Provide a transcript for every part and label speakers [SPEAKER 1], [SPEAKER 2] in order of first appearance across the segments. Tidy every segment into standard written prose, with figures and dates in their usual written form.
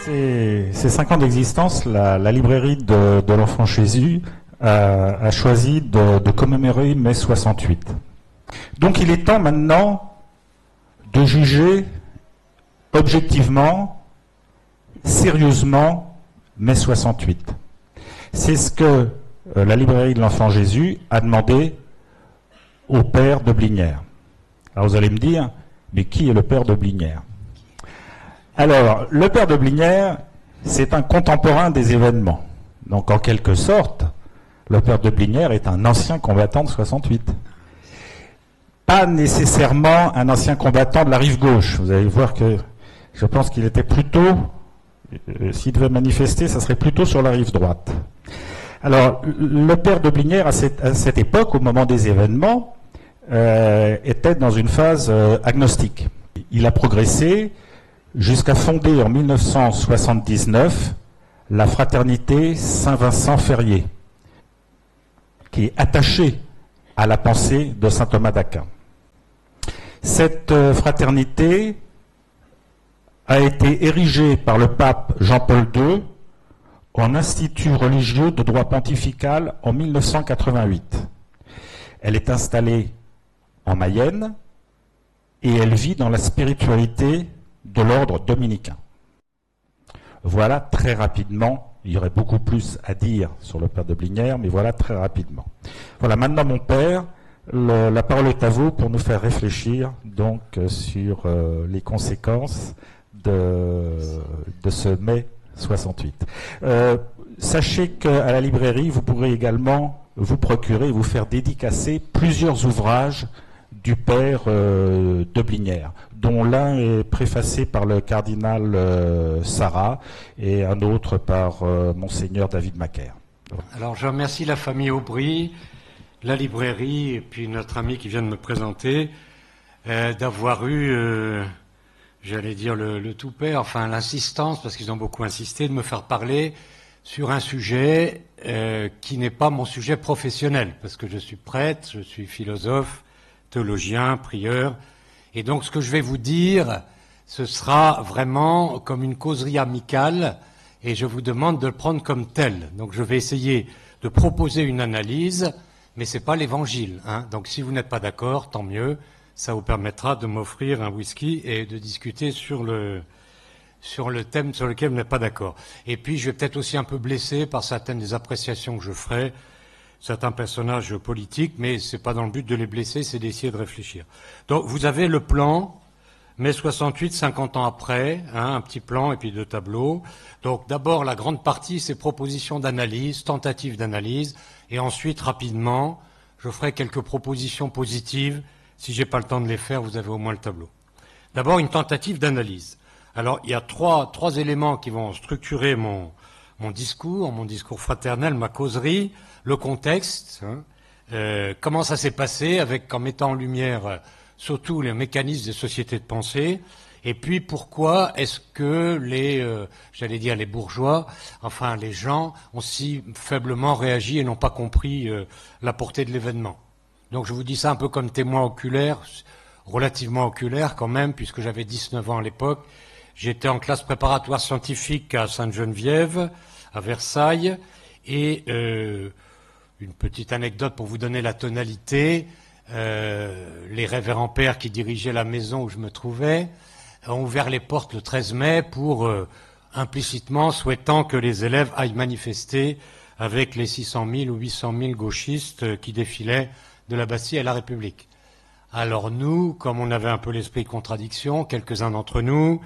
[SPEAKER 1] ces 5 ans d'existence, la librairie de l'Enfant Jésus a choisi de commémorer mai 68. Donc il est temps maintenant de juger objectivement, sérieusement, mai 68. C'est ce que la librairie de l'Enfant Jésus a demandé au père de Blinière. Alors vous allez me dire, mais qui est le père de Blinière ? Alors, le père de Blinière, c'est un contemporain des événements. Donc en quelque sorte, le père de Blinière est un ancien combattant de 68. Pas nécessairement un ancien combattant de la rive gauche. Vous allez voir que je pense qu'il était plutôt, s'il devait manifester, ça serait plutôt sur la rive droite. Alors, le père de Blinière, à cette époque, au moment des événements, était dans une phase agnostique. Il a progressé jusqu'à fonder en 1979 la fraternité Saint-Vincent-Ferrier, qui est attachée à la pensée de saint Thomas d'Aquin. Cette fraternité a été érigée par le pape Jean-Paul II en institut religieux de droit pontifical en 1988. Elle est installée en Mayenne et elle vit dans la spiritualité de l'ordre dominicain. Voilà très rapidement, il y aurait beaucoup plus à dire sur le père de Blinière, mais voilà très rapidement. Voilà, maintenant mon père, la parole est à vous pour nous faire réfléchir donc sur les conséquences de ce mai 68. Sachez qu'à la librairie, vous pourrez également vous procurer, vous faire dédicacer plusieurs ouvrages du père de Blinière, dont l'un est préfacé par le cardinal Sarrat et un autre par monseigneur David Macaire.
[SPEAKER 2] Alors je remercie la famille Aubry, la librairie et puis notre ami qui vient de me présenter d'avoir eu, j'allais dire le toupet, enfin l'insistance, parce qu'ils ont beaucoup insisté, de me faire parler sur un sujet qui n'est pas mon sujet professionnel, parce que je suis prêtre, je suis philosophe, théologien, prieur, et donc ce que je vais vous dire, ce sera vraiment comme une causerie amicale, et je vous demande de le prendre comme tel. Donc je vais essayer de proposer une analyse, mais c'est pas l'évangile, hein. Donc si vous n'êtes pas d'accord, tant mieux, ça vous permettra de m'offrir un whisky et de discuter sur le thème sur lequel vous n'êtes pas d'accord. Et puis je vais peut-être aussi un peu blessé par certaines des appréciations que je ferai, certains personnages politiques, mais c'est pas dans le but de les blesser, c'est d'essayer de réfléchir. Donc vous avez le plan, mai 68, 50 ans après, hein, un petit plan et puis 2 tableaux. Donc d'abord la grande partie, c'est propositions d'analyse, tentatives d'analyse, et ensuite rapidement, je ferai quelques propositions positives. Si j'ai pas le temps de les faire, vous avez au moins le tableau. D'abord une tentative d'analyse. Alors il y a trois éléments qui vont structurer mon discours fraternel, ma causerie, le contexte, hein, comment ça s'est passé, avec en mettant en lumière surtout les mécanismes des sociétés de pensée, et puis pourquoi est-ce que les bourgeois, enfin les gens, ont si faiblement réagi et n'ont pas compris la portée de l'événement. Donc je vous dis ça un peu comme témoin oculaire, relativement oculaire quand même, puisque j'avais 19 ans à l'époque. J'étais en classe préparatoire scientifique à Sainte-Geneviève, à Versailles, et une petite anecdote pour vous donner la tonalité. Les révérends pères qui dirigeaient la maison où je me trouvais ont ouvert les portes le 13 mai pour, implicitement, souhaitant que les élèves aillent manifester avec les 600 000 ou 800 000 gauchistes qui défilaient de la Bastille à la République. Alors nous, comme on avait un peu l'esprit de contradiction, quelques-uns d'entre nous,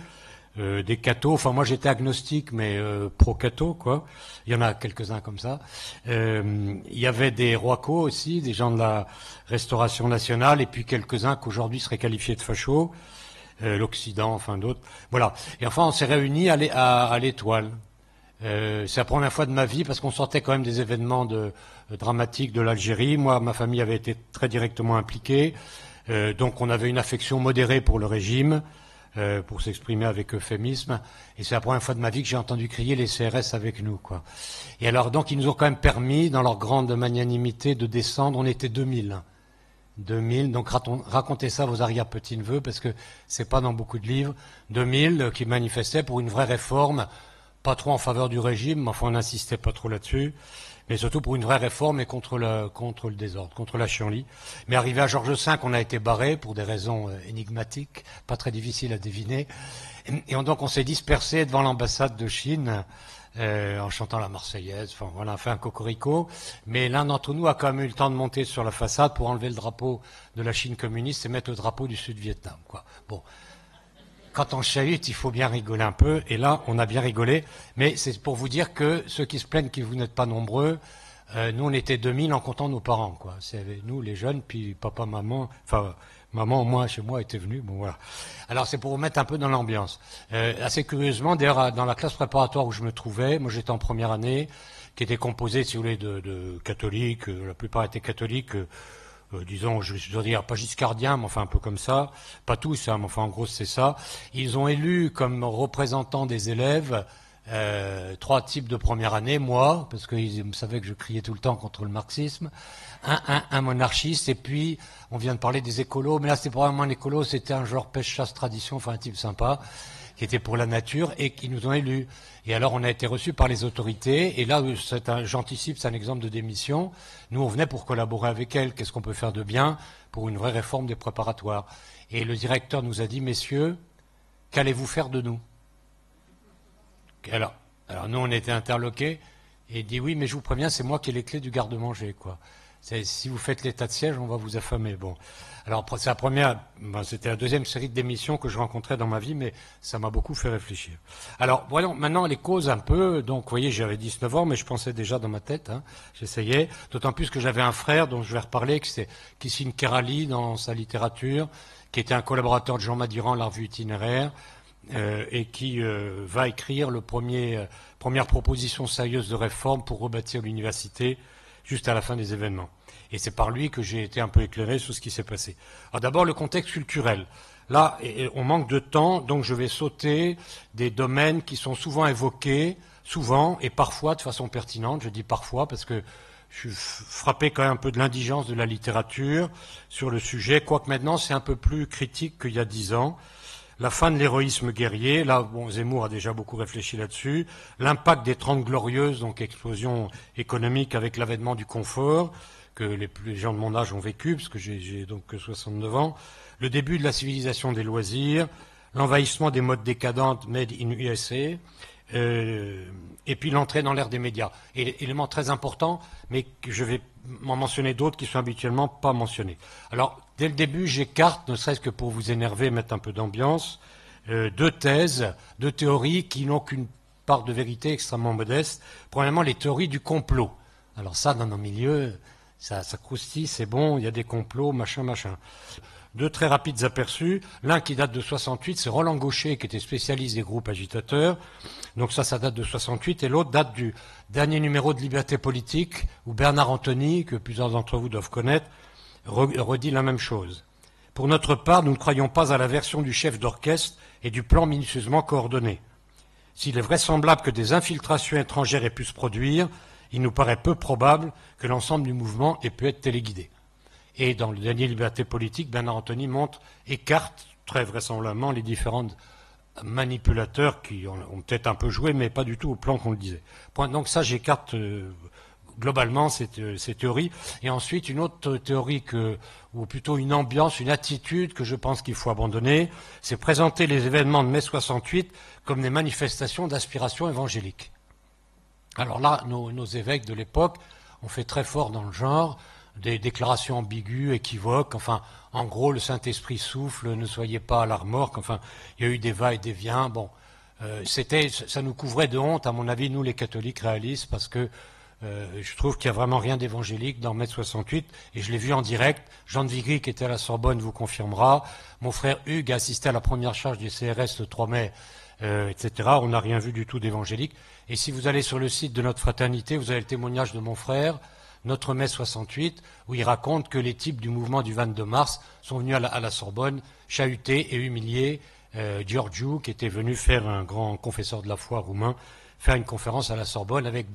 [SPEAKER 2] des cathos, enfin moi j'étais agnostique mais pro-catho quoi, il y en a quelques-uns comme ça, il y avait des roicos aussi, des gens de la Restauration nationale et puis quelques-uns qu'aujourd'hui seraient qualifiés de fachos, l'Occident, enfin d'autres, voilà. Et enfin on s'est réunis à l'Étoile. C'est la première fois de ma vie parce qu'on sortait quand même des événements dramatiques de l'Algérie. Moi, ma famille avait été très directement impliquée, donc on avait une affection modérée pour le régime, pour s'exprimer avec euphémisme. Et c'est la première fois de ma vie que j'ai entendu crier les CRS avec nous, quoi. Et alors donc ils nous ont quand même permis, dans leur grande magnanimité, de descendre. On était 2000. 2000, donc racontez ça à vos arrière-petits-neveux, parce que c'est pas dans beaucoup de livres. 2000 qui manifestaient pour une vraie réforme pas trop en faveur du régime, mais enfin on n'insistait pas trop là-dessus, mais surtout pour une vraie réforme et contre le désordre, contre la chienlit. Mais arrivé à Georges V, on a été barré pour des raisons énigmatiques, pas très difficiles à deviner, et donc on s'est dispersé devant l'ambassade de Chine, en chantant la Marseillaise, enfin voilà, on a fait un cocorico, mais l'un d'entre nous a quand même eu le temps de monter sur la façade pour enlever le drapeau de la Chine communiste et mettre le drapeau du Sud-Vietnam, quoi. Bon. Quand on chahute, il faut bien rigoler un peu, et là, on a bien rigolé, mais c'est pour vous dire que ceux qui se plaignent que vous n'êtes pas nombreux, nous, on était 2000 en comptant nos parents, quoi. C'est nous, les jeunes, puis papa, maman, enfin, maman, moi, chez moi, était venue, bon, voilà. Alors, c'est pour vous mettre un peu dans l'ambiance. Assez curieusement, d'ailleurs, dans la classe préparatoire où je me trouvais, moi, j'étais en première année, qui était composée, si vous voulez, de catholiques, la plupart étaient catholiques, disons, je dois dire, pas giscardiens, mais enfin un peu comme ça, pas tous, hein, mais enfin en gros c'est ça. Ils ont élu comme représentants des élèves 3 types de première année, moi, parce qu'ils savaient que je criais tout le temps contre le marxisme, un monarchiste, et puis on vient de parler des écolos, mais là c'était pas vraiment un écolo, c'était un genre pêche-chasse-tradition, enfin un type sympa, qui était pour la nature, et qui nous ont élus. Et alors on a été reçus par les autorités, et là j'anticipe, c'est un exemple de démission. Nous on venait pour collaborer avec elles, qu'est-ce qu'on peut faire de bien pour une vraie réforme des préparatoires. Et le directeur nous a dit, messieurs, qu'allez-vous faire de nous? Alors nous on était interloqués, et il dit oui, mais je vous préviens, c'est moi qui ai les clés du garde-manger, quoi. Si vous faites l'état de siège, on va vous affamer. Bon, alors c'est la première, c'était la deuxième série de démissions que je rencontrais dans ma vie, mais ça m'a beaucoup fait réfléchir. Alors voyons maintenant les causes un peu. Donc vous voyez, j'avais 19 ans, mais je pensais déjà dans ma tête. Hein, j'essayais, d'autant plus que j'avais un frère dont je vais reparler, qui signe Kerali dans sa littérature, qui était un collaborateur de Jean Madiran, la revue itinéraire. Et qui va écrire première proposition sérieuse de réforme pour rebâtir l'université juste à la fin des événements. Et c'est par lui que j'ai été un peu éclairé sur ce qui s'est passé. Alors d'abord le contexte culturel. Là, on manque de temps, donc je vais sauter des domaines qui sont souvent évoqués, souvent et parfois de façon pertinente. Je dis parfois parce que je suis frappé quand même un peu de l'indigence de la littérature sur le sujet, quoique maintenant c'est un peu plus critique qu'il y a 10 ans. La fin de l'héroïsme guerrier, là, bon, Zemmour a déjà beaucoup réfléchi là-dessus. L'impact des 30 glorieuses, donc explosion économique avec l'avènement du confort, que les gens de mon âge ont vécu, parce que j'ai donc que 69 ans. Le début de la civilisation des loisirs, l'envahissement des modes décadentes made in USA, et puis l'entrée dans l'ère des médias. Et élément très important, mais que je vais m'en mentionner d'autres qui sont habituellement pas mentionnés. Alors, dès le début, j'écarte, ne serait-ce que pour vous énerver, mettre un peu d'ambiance, 2 thèses, 2 théories qui n'ont qu'une part de vérité extrêmement modeste. Premièrement, les théories du complot. Alors ça, dans nos milieux, ça croustille, c'est bon, il y a des complots, machin, machin. 2 très rapides aperçus. L'un qui date de 68, c'est Roland Gaucher, qui était spécialiste des groupes agitateurs. Donc ça date de 68. Et l'autre date du dernier numéro de Liberté politique, où Bernard Anthony, que plusieurs d'entre vous doivent connaître, redit la même chose. Pour notre part, nous ne croyons pas à la version du chef d'orchestre et du plan minutieusement coordonné. S'il est vraisemblable que des infiltrations étrangères aient pu se produire, il nous paraît peu probable que l'ensemble du mouvement ait pu être téléguidé. Et dans le dernier Liberté politique, Bernard Anthony écarte très vraisemblablement les différents manipulateurs qui ont peut-être un peu joué, mais pas du tout au plan qu'on le disait. Donc ça, j'écarte globalement ces théories. Et ensuite, une autre théorie, ou plutôt une ambiance, une attitude que je pense qu'il faut abandonner, c'est présenter les événements de mai 68 comme des manifestations d'aspiration évangélique. Alors là, nos évêques de l'époque ont fait très fort dans le genre, des déclarations ambiguës, équivoques, enfin, en gros, le Saint-Esprit souffle, ne soyez pas à la remorque, enfin, il y a eu des va et des viens, bon, ça nous couvrait de honte, à mon avis, nous les catholiques réalistes, parce que je trouve qu'il n'y a vraiment rien d'évangélique dans mai 68, et je l'ai vu en direct. Jean de Vigry, qui était à la Sorbonne, vous confirmera. Mon frère Hugues a assisté à la première charge du CRS le 3 mai, etc. On n'a rien vu du tout d'évangélique. Et si vous allez sur le site de notre fraternité, vous avez le témoignage de mon frère, Notre mai 68, où il raconte que les types du mouvement du 22 mars sont venus à la Sorbonne chahuter et humilier Giorgio, qui était venu faire, un grand confesseur de la foi roumain, faire une conférence à la Sorbonne avec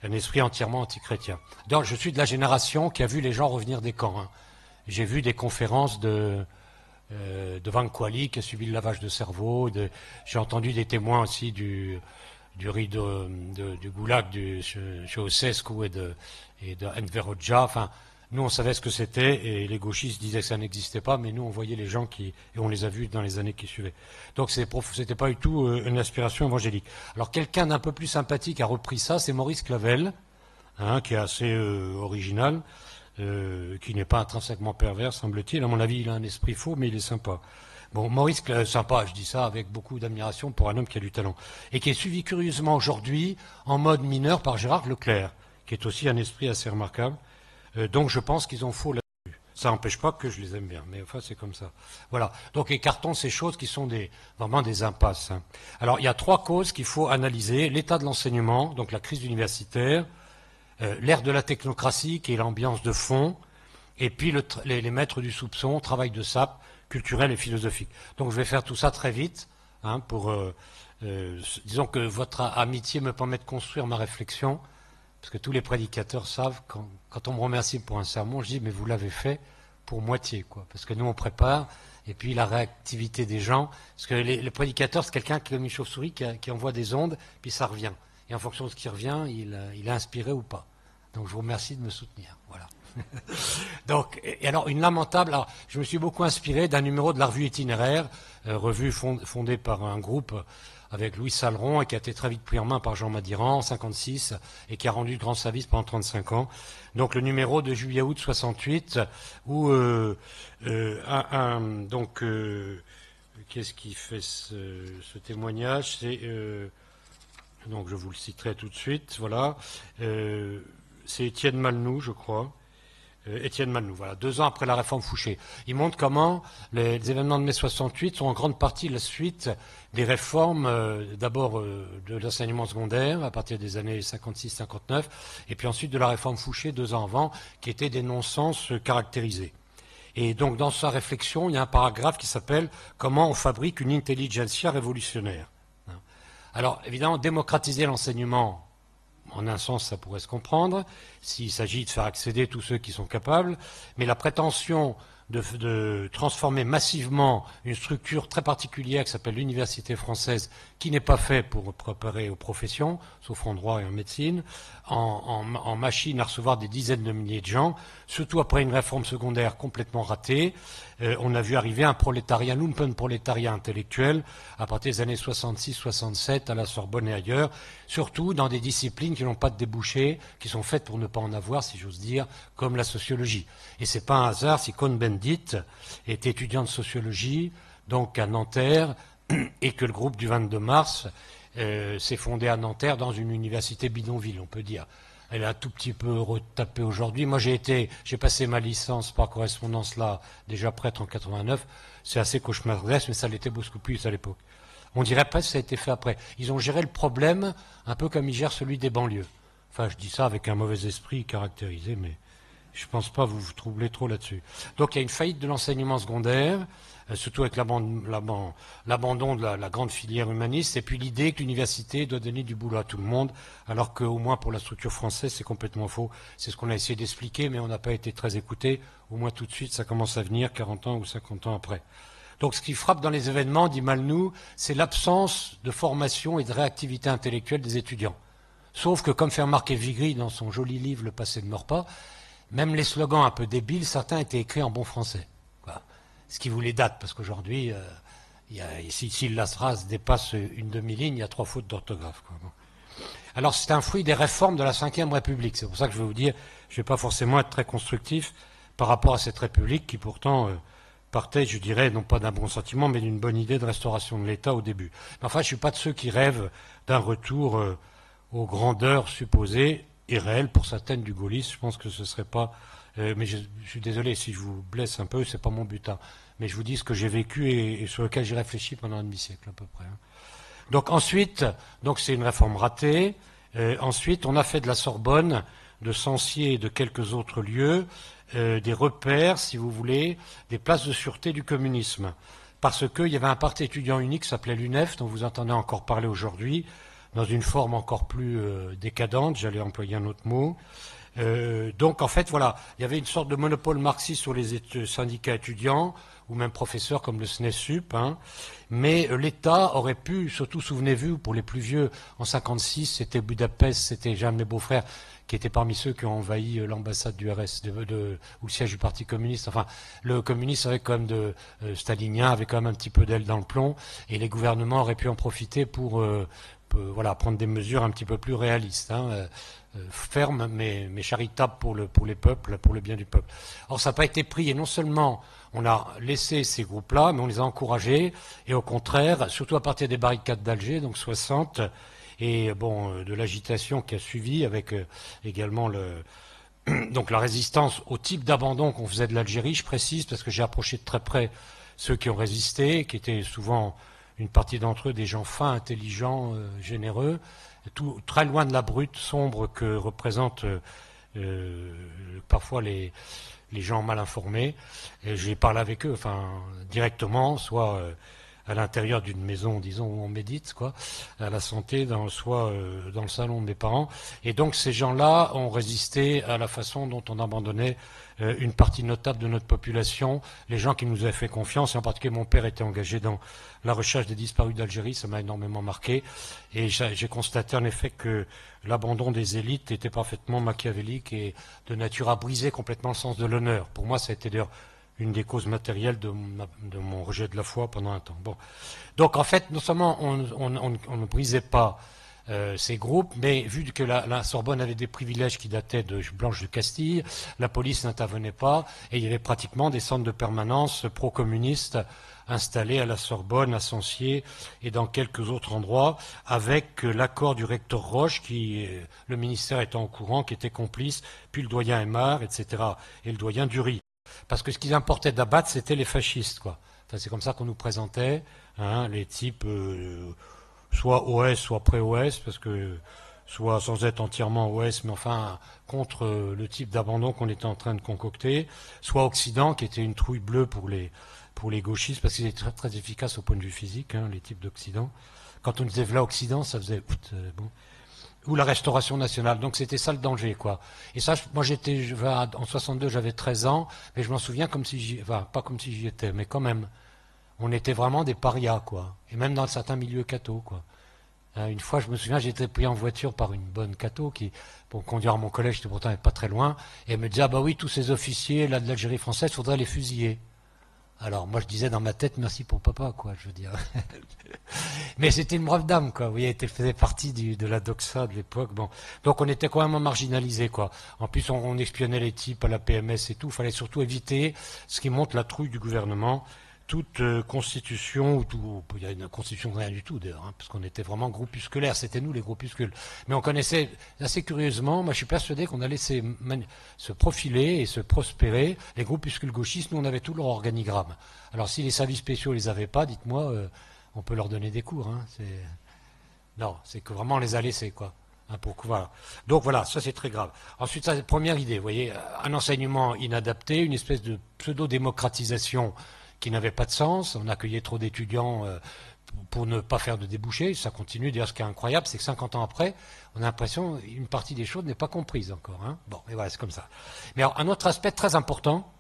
[SPEAKER 2] un esprit entièrement antichrétien. Donc je suis de la génération qui a vu les gens revenir des camps. Hein. J'ai vu des conférences de Van Quali qui a subi le lavage de cerveau. J'ai entendu des témoins aussi riz du goulag du Ceausescu et de Enver Hoxha. Enfin, nous, on savait ce que c'était, et les gauchistes disaient que ça n'existait pas, mais nous, on voyait les gens et on les a vus dans les années qui suivaient. Donc, c'était pas du tout une aspiration évangélique. Alors, quelqu'un d'un peu plus sympathique a repris ça, c'est Maurice Clavel, qui est assez original, qui n'est pas intrinsèquement pervers, semble-t-il. À mon avis, il a un esprit faux, mais il est sympa. Bon, Maurice, sympa, je dis ça avec beaucoup d'admiration pour un homme qui a du talent. Et qui est suivi curieusement aujourd'hui en mode mineur par Gérard Leclerc, qui est aussi un esprit assez remarquable. Donc je pense qu'ils ont faux là-dessus. Ça n'empêche pas que je les aime bien, mais enfin c'est comme ça. Voilà. Donc écartons ces choses qui sont vraiment des impasses. Hein. Alors il y a 3 causes qu'il faut analyser. L'état de l'enseignement, donc la crise universitaire, l'ère de la technocratie qui est l'ambiance de fond, et puis les maîtres du soupçon, travail de sape, culturel et philosophique. Donc je vais faire tout ça très vite, hein, disons que votre amitié me permet de construire ma réflexion, parce que tous les prédicateurs savent, quand on me remercie pour un sermon, je dis, mais vous l'avez fait pour moitié, quoi. Parce que nous, on prépare, et puis la réactivité des gens, parce que les prédicateurs, c'est quelqu'un qui est comme une chauve-souris, qui envoie des ondes, puis ça revient. Et en fonction de ce qui revient, il est inspiré ou pas. Donc je vous remercie de me soutenir. Voilà. Donc, et alors, une lamentable... Alors, je me suis beaucoup inspiré d'un numéro de la revue Itinéraire, revue fondée par un groupe avec Louis Saleron et qui a été très vite pris en main par Jean Madiran en 56 et qui a rendu de grands services pendant 35 ans. Donc, le numéro de juillet-août 68 où qu'est-ce qui fait ce témoignage? C'est... donc, je vous le citerai tout de suite. Voilà. C'est Étienne Malnoux, je crois. Étienne Malnoux, voilà, 2 ans après la réforme Fouché. Il montre comment les événements de mai 68 sont en grande partie la suite des réformes, d'abord de l'enseignement secondaire, à partir des années 56-59, et puis ensuite de la réforme Fouché, 2 ans avant, qui étaient des non-sens caractérisés. Et donc, dans sa réflexion, il y a un paragraphe qui s'appelle « Comment on fabrique une intelligentsia révolutionnaire ». Alors, évidemment, démocratiser l'enseignement, en un sens, ça pourrait se comprendre, s'il s'agit de faire accéder tous ceux qui sont capables, mais la prétention de transformer massivement une structure très particulière qui s'appelle l'université française, qui n'est pas faite pour préparer aux professions, sauf en droit et en médecine, en machine à recevoir des dizaines de milliers de gens, surtout après une réforme secondaire complètement ratée. On a vu arriver un prolétariat, lumpenprolétariat intellectuel, à partir des années 66-67 à la Sorbonne et ailleurs, surtout dans des disciplines qui n'ont pas de débouchés, qui sont faites pour ne pas en avoir, si j'ose dire, comme la sociologie. Et c'est pas un hasard si Cohn-Bendit est étudiant de sociologie, donc à Nanterre, et que le groupe du 22 mars s'est fondé à Nanterre dans une université bidonville, on peut dire. Elle a un tout petit peu retapé aujourd'hui. Moi, j'ai passé ma licence par correspondance là, déjà prêtre en 89. C'est assez cauchemardesque, mais ça l'était beaucoup plus à l'époque. On dirait presque que ça a été fait après. Ils ont géré le problème un peu comme ils gèrent celui des banlieues. Enfin, je dis ça avec un mauvais esprit caractérisé, mais je ne pense pas vous troubler trop là-dessus. Donc, il y a une faillite de l'enseignement secondaire, surtout avec l'abandon de la grande filière humaniste, et puis l'idée que l'université doit donner du boulot à tout le monde, alors qu'au moins pour la structure française, c'est complètement faux. C'est ce qu'on a essayé d'expliquer, mais on n'a pas été très écouté. Au moins tout de suite, ça commence à venir 40 ans ou 50 ans après. Donc ce qui frappe dans les événements, dit Malnoux, c'est l'absence de formation et de réactivité intellectuelle des étudiants. Sauf que, comme fait remarquer Vigry dans son joli livre « Le passé ne meurt pas », même les slogans un peu débiles, certains étaient écrits en bon français. Quoi. Ce qui vous les date, parce qu'aujourd'hui, si la phrase dépasse une demi-ligne, il y a 3 fautes d'orthographe. Bon. Alors c'est un fruit des réformes de la Ve République. C'est pour ça que je vais vous dire, je ne vais pas forcément être très constructif par rapport à cette République qui pourtant partait, je dirais, non pas d'un bon sentiment, mais d'une bonne idée de restauration de l'État au début. Mais enfin, je ne suis pas de ceux qui rêvent d'un retour aux grandeurs supposées et réelles pour certaines du gaullisme. Je pense que ce ne serait pas... mais je suis désolé si je vous blesse un peu, ce n'est pas mon but. Hein. Mais je vous dis ce que j'ai vécu et sur lequel j'ai réfléchi pendant un demi-siècle à peu près. Hein. Donc ensuite, c'est une réforme ratée. Ensuite, on a fait de la Sorbonne, de Censier et de quelques autres lieux, des repères, si vous voulez, des places de sûreté du communisme. Parce qu'il y avait un parti étudiant unique qui s'appelait l'UNEF, dont vous entendez encore parler aujourd'hui, dans une forme encore plus décadente, j'allais employer un autre mot. Donc en fait, voilà, il y avait une sorte de monopole marxiste sur les syndicats étudiants, ou même professeurs comme le SNESUP, hein. Mais l'État aurait pu, surtout souvenez-vous, pour les plus vieux, en 56, c'était Budapest, c'était Jean mes beaux-frères, qui était parmi ceux qui ont envahi l'ambassade du RS, ou le siège du Parti communiste. Enfin, le communiste avait quand même stalinien, avait quand même un petit peu d'aile dans le plomb, et les gouvernements auraient pu en profiter pour voilà, prendre des mesures un petit peu plus réalistes, hein, fermes mais charitables pour les peuples, pour le bien du peuple. Or, ça n'a pas été pris, et non seulement on a laissé ces groupes-là, mais on les a encouragés, et au contraire, surtout à partir des barricades d'Alger, donc 60, et bon, de l'agitation qui a suivi, avec également donc la résistance au type d'abandon qu'on faisait de l'Algérie, je précise, parce que j'ai approché de très près ceux qui ont résisté, qui étaient souvent une partie d'entre eux des gens fins, intelligents, généreux, très loin de la brute sombre que représentent parfois les gens mal informés. Et j'ai parlé avec eux, enfin directement, soit à l'intérieur d'une maison, disons, où on médite, quoi, à la santé, soit dans le salon de mes parents. Et donc ces gens-là ont résisté à la façon dont on abandonnait une partie notable de notre population, les gens qui nous avaient fait confiance, et en particulier mon père était engagé dans la recherche des disparus d'Algérie, ça m'a énormément marqué, et j'ai constaté en effet que l'abandon des élites était parfaitement machiavélique et de nature à briser complètement le sens de l'honneur. Pour moi, ça a été d'ailleurs une des causes matérielles de mon rejet de la foi pendant un temps. Bon. Donc en fait, non seulement on ne brisait pas ces groupes, mais vu que la Sorbonne avait des privilèges qui dataient de Blanche de Castille, la police n'intervenait pas, et il y avait pratiquement des centres de permanence pro-communistes installés à la Sorbonne, à Sancier et dans quelques autres endroits, avec l'accord du recteur Roche, qui, le ministère étant au courant, qui était complice, puis le doyen Aymar, etc., et le doyen Dury. Parce que ce qu'ils importaient d'abattre, c'était les fascistes, quoi. Enfin, c'est comme ça qu'on nous présentait, hein, les types soit OS, soit pré-OS, parce que soit sans être entièrement OS, mais enfin contre le type d'abandon qu'on était en train de concocter, soit Occident, qui était une trouille bleue pour les gauchistes, parce qu'ils étaient très, très efficaces au point de vue physique, hein, les types d'Occident. Quand on disait v'là Occident, ça faisait bon. Ou la Restauration nationale. Donc c'était ça le danger, quoi. Et ça, moi en 62, j'avais 13 ans, mais je m'en souviens comme si pas comme si j'y étais, mais quand même. On était vraiment des parias, quoi. Et même dans certains milieux cathos, quoi. Une fois, je me souviens, j'étais pris en voiture par une bonne catho qui, pour conduire à mon collège, c'était pourtant pas très loin, et elle me disait, ah bah oui, tous ces officiers là de l'Algérie française, il faudrait les fusiller. Alors moi je disais dans ma tête, merci pour papa, quoi, je veux dire. Mais c'était une brave dame, quoi. Vous voyez, elle faisait partie de la doxa de l'époque. Bon, donc on était quand même marginalisés, quoi. En plus, on espionnait les types à la PMS et tout. Il fallait surtout éviter ce qui montre la trouille du gouvernement. Toute constitution, il y a une constitution rien du tout d'ailleurs, hein, parce qu'on était vraiment groupusculaires, c'était nous les groupuscules. Mais on connaissait assez curieusement, moi je suis persuadé qu'on allait se profiler et se prospérer. Les groupuscules gauchistes, nous on avait tout leur organigramme. Alors si les services spéciaux les avaient pas, dites-moi, on peut leur donner des cours. Hein, non, c'est que vraiment on les a laissés, quoi. Hein, voilà. Donc voilà, ça c'est très grave. Ensuite, ça, première idée, vous voyez, un enseignement inadapté, une espèce de pseudo-démocratisation qui n'avait pas de sens. On accueillait trop d'étudiants pour ne pas faire de débouchés. Ça continue. D'ailleurs, ce qui est incroyable, c'est que 50 ans après, on a l'impression qu'une partie des choses n'est pas comprise encore. Hein. Bon, et voilà, c'est comme ça. Mais alors, un autre aspect très important,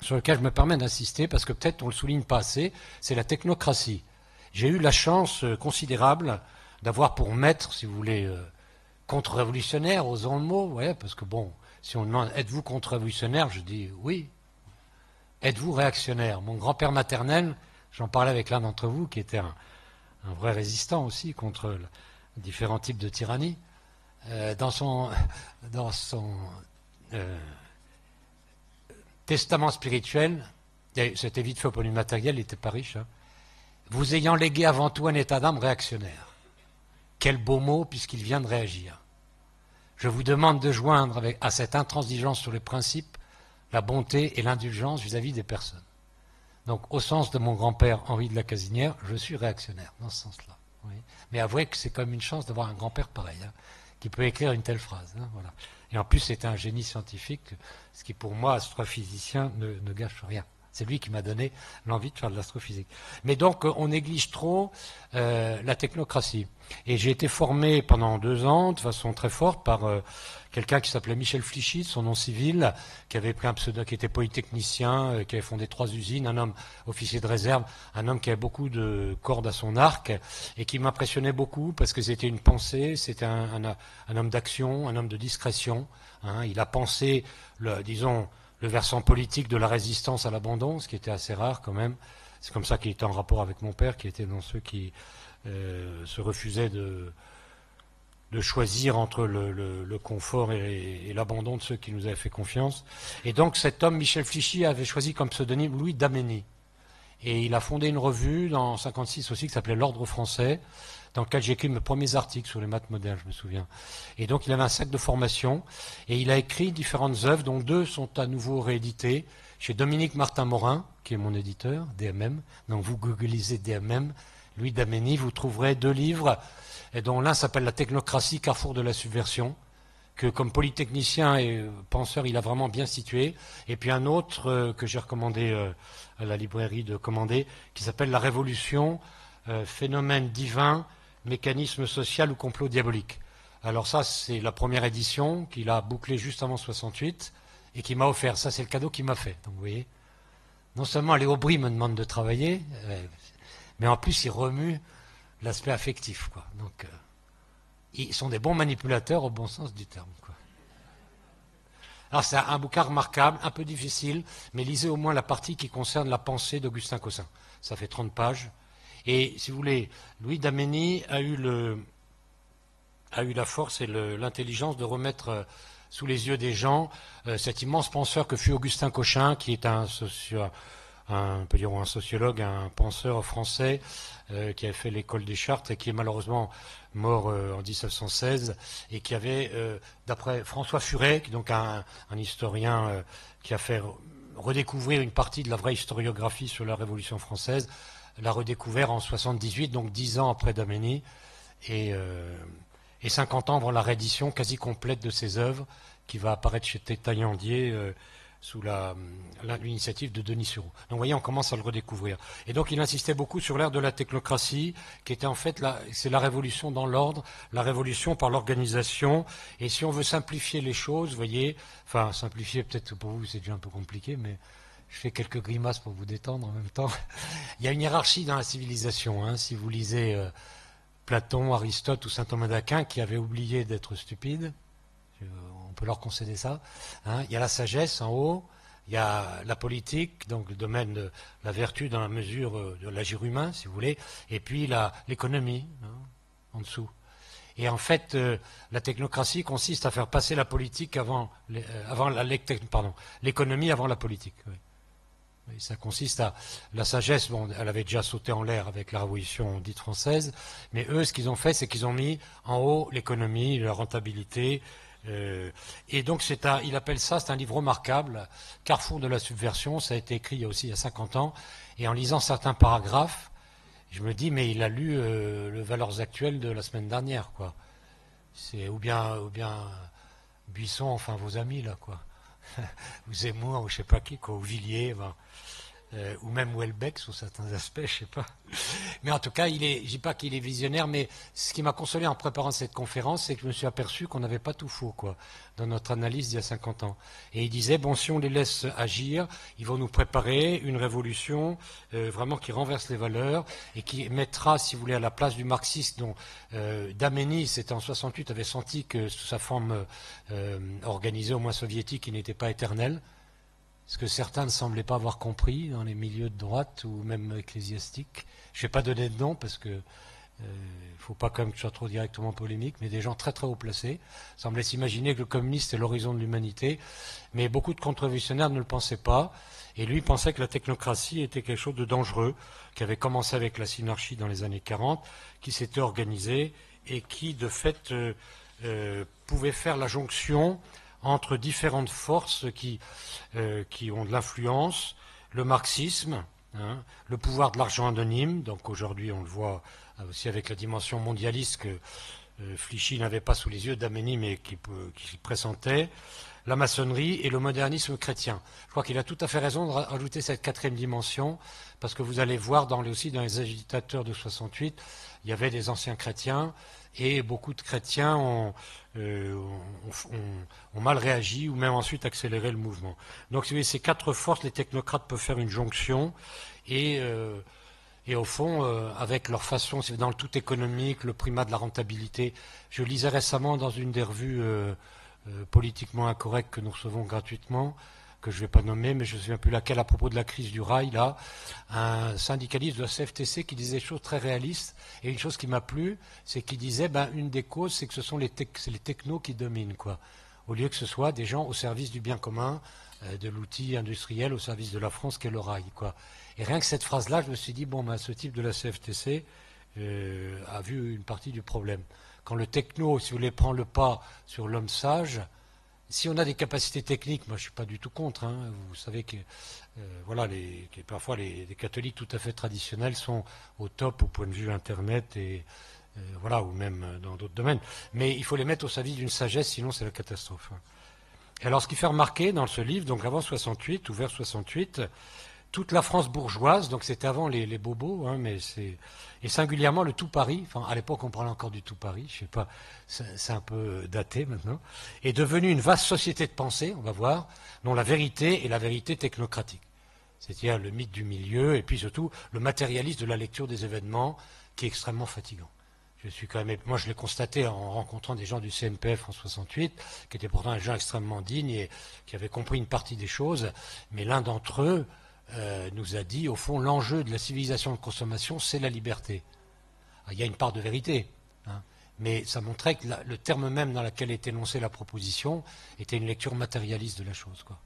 [SPEAKER 2] sur lequel je me permets d'insister, parce que peut-être on ne le souligne pas assez, c'est la technocratie. J'ai eu la chance considérable d'avoir pour maître, si vous voulez, contre-révolutionnaire, osons le mot, ouais, parce que bon, si on me demande, êtes-vous contre-révolutionnaire, je dis oui. Êtes-vous réactionnaire? Mon grand-père maternel, j'en parlais avec l'un d'entre vous, qui était un vrai résistant aussi contre différents types de tyrannie, dans son testament spirituel, c'était vite fait au point de vue matériel, il n'était pas riche, hein, vous ayant légué avant tout un état d'âme réactionnaire. Quel beau mot, puisqu'il vient de réagir. Je vous demande de joindre à cette intransigeance sur les principes la bonté et l'indulgence vis-à-vis des personnes. Donc, au sens de mon grand-père Henri de la Casinière, je suis réactionnaire, dans ce sens-là. Oui. Mais avouez que c'est comme une chance d'avoir un grand-père pareil, hein, qui peut écrire une telle phrase. Hein, voilà. Et en plus, c'était un génie scientifique, ce qui pour moi, astrophysicien, ne gâche rien. C'est lui qui m'a donné l'envie de faire de l'astrophysique. Mais donc, on néglige trop la technocratie. Et j'ai été formé pendant 2 ans, de façon très forte, par quelqu'un qui s'appelait Michel Flichy, son nom civil, qui avait pris un pseudo, qui était polytechnicien, qui avait fondé 3 usines, un homme officier de réserve, un homme qui avait beaucoup de cordes à son arc, et qui m'impressionnait beaucoup, parce que c'était une pensée, c'était un homme d'action, un homme de discrétion. Hein. Il a pensé, disons, le versant politique de la résistance à l'abandon, ce qui était assez rare quand même. C'est comme ça qu'il était en rapport avec mon père, qui était dans ceux qui se refusaient de choisir entre le confort et l'abandon de ceux qui nous avaient fait confiance. Et donc cet homme, Michel Flichy, avait choisi comme pseudonyme Louis Dameny. Et il a fondé une revue dans 1956 aussi qui s'appelait L'Ordre français, dans lequel j'ai écrit mes premiers articles sur les maths modernes, je me souviens. Et donc il avait un sac de formation, et il a écrit différentes œuvres, dont 2 sont à nouveau rééditées chez Dominique Martin-Morin, qui est mon éditeur, DMM. Donc vous googlisez DMM, Louis Dameny, vous trouverez 2 livres, et dont l'un s'appelle La technocratie, carrefour de la subversion, que comme polytechnicien et penseur, il a vraiment bien situé. Et puis un autre que j'ai recommandé à la librairie de commander, qui s'appelle La révolution, phénomène divin, mécanisme social ou complot diabolique. Alors ça, c'est la première édition qu'il a bouclée juste avant 68 et qui m'a offert. Ça, c'est le cadeau qu'il m'a fait. Donc vous voyez, non seulement Léo Brie me demande de travailler, mais en plus il remue l'aspect affectif, quoi. Donc ils sont des bons manipulateurs au bon sens du terme, quoi. Alors c'est un bouquin remarquable, un peu difficile, mais lisez au moins la partie qui concerne la pensée d'Augustin Cossin. Ça fait 30 pages. Et si vous voulez, Louis Dameny a eu la force et l'intelligence de remettre sous les yeux des gens cet immense penseur que fut Augustin Cochin, qui est un sociologue, un penseur français qui avait fait l'école des Chartes et qui est malheureusement mort en 1916 et qui avait, d'après François Furet, qui est donc un historien qui a fait redécouvrir une partie de la vraie historiographie sur la Révolution française, l'a redécouvert en 78, donc 10 ans après Dameny, et 50 ans avant la réédition quasi complète de ses œuvres, qui va apparaître chez Taillandier sous l'initiative de Denis Sureau. Donc vous voyez, on commence à le redécouvrir. Et donc il insistait beaucoup sur l'ère de la technocratie, qui était en fait, c'est la révolution dans l'ordre, la révolution par l'organisation. Et si on veut simplifier les choses, vous voyez, enfin simplifier peut-être pour vous c'est déjà un peu compliqué, mais je fais quelques grimaces pour vous détendre en même temps. Il y a une hiérarchie dans la civilisation. Hein. Si vous lisez Platon, Aristote ou saint Thomas d'Aquin, qui avaient oublié d'être stupides, on peut leur concéder ça. Hein. Il y a la sagesse en haut, il y a la politique, donc le domaine de la vertu dans la mesure de l'agir humain, si vous voulez, et puis l'économie, hein, en dessous. Et en fait, la technocratie consiste à faire passer la politique l'économie avant la politique. Oui. Et ça consiste à la sagesse, bon, elle avait déjà sauté en l'air avec la révolution dite française, mais eux, ce qu'ils ont fait, c'est qu'ils ont mis en haut l'économie, la rentabilité, et donc il appelle ça, c'est un livre remarquable, Carrefour de la subversion, ça a été écrit il y a 50 ans, et en lisant certains paragraphes, je me dis, mais il a lu le Valeurs actuelles de la semaine dernière, quoi. C'est ou bien Buisson, enfin vos amis, là, quoi. Ou Zemmour, ou je sais pas qui, quoi, ou Villiers, ben, ou même Houellebecq sous certains aspects, je sais pas. Mais en tout cas, je dis pas qu'il est visionnaire, mais ce qui m'a consolé en préparant cette conférence, c'est que je me suis aperçu qu'on n'avait pas tout faux, quoi, dans notre analyse d'il y a 50 ans. Et il disait, bon, si on les laisse agir, ils vont nous préparer une révolution vraiment qui renverse les valeurs et qui mettra, si vous voulez, à la place du marxiste dont Dameny, c'était en 68, avait senti que sous sa forme organisée, au moins soviétique, il n'était pas éternel. Ce que certains ne semblaient pas avoir compris dans les milieux de droite ou même ecclésiastiques. Je ne vais pas donner de nom parce que il ne faut pas quand même que je sois trop directement polémique, mais des gens très très haut placés semblaient s'imaginer que le communiste est l'horizon de l'humanité, mais beaucoup de contre-révolutionnaires ne le pensaient pas, et lui pensait que la technocratie était quelque chose de dangereux, qui avait commencé avec la synarchie dans les années 40, qui s'était organisée et qui de fait pouvait faire la jonction entre différentes forces qui ont de l'influence, le marxisme, hein, le pouvoir de l'argent anonyme, donc aujourd'hui on le voit aussi avec la dimension mondialiste que Flichy n'avait pas sous les yeux, Dameny, mais qui pressentait, la maçonnerie et le modernisme chrétien. Je crois qu'il a tout à fait raison de rajouter cette quatrième dimension, parce que vous allez voir aussi dans les agitateurs de 68, il y avait des anciens chrétiens, et beaucoup de chrétiens ont mal réagi, ou même ensuite accéléré le mouvement. Donc ces quatre forces, les technocrates peuvent faire une jonction, et au fond, avec leur façon, c'est dans le tout économique, le primat de la rentabilité. Je lisais récemment dans une des revues politiquement incorrectes que nous recevons gratuitement, que je ne vais pas nommer, mais je ne me souviens plus laquelle, à propos de la crise du rail, là, un syndicaliste de la CFTC qui disait des choses très réalistes. Et une chose qui m'a plu, c'est qu'il disait, une des causes, c'est que ce sont les technos qui dominent, quoi. Au lieu que ce soit des gens au service du bien commun, de l'outil industriel au service de la France qu'est le rail, quoi. Et rien que cette phrase-là, je me suis dit, ce type de la CFTC a vu une partie du problème. Quand le techno, si vous voulez, prend le pas sur l'homme sage, si on a des capacités techniques, moi je ne suis pas du tout contre, hein, vous savez que parfois les catholiques tout à fait traditionnels sont au top au point de vue Internet et ou même dans d'autres domaines. Mais il faut les mettre au service d'une sagesse, sinon c'est la catastrophe. Et alors ce qui fait remarquer dans ce livre, donc avant 68, ou vers 68, toute la France bourgeoise, donc c'était avant les bobos, hein, et singulièrement le tout Paris, à l'époque on parlait encore du tout Paris, je sais pas, c'est un peu daté maintenant, est devenue une vaste société de pensée, on va voir, dont la vérité est la vérité technocratique. C'est-à-dire le mythe du milieu, et puis surtout le matérialisme de la lecture des événements, qui est extrêmement fatigant. Moi je l'ai constaté en rencontrant des gens du CNPF en 68, qui étaient pourtant des gens extrêmement dignes et qui avaient compris une partie des choses, mais l'un d'entre eux nous a dit, au fond, l'enjeu de la civilisation de consommation, c'est la liberté. Alors, il y a une part de vérité, hein, mais ça montrait que le terme même dans lequel était énoncée la proposition était une lecture matérialiste de la chose, quoi.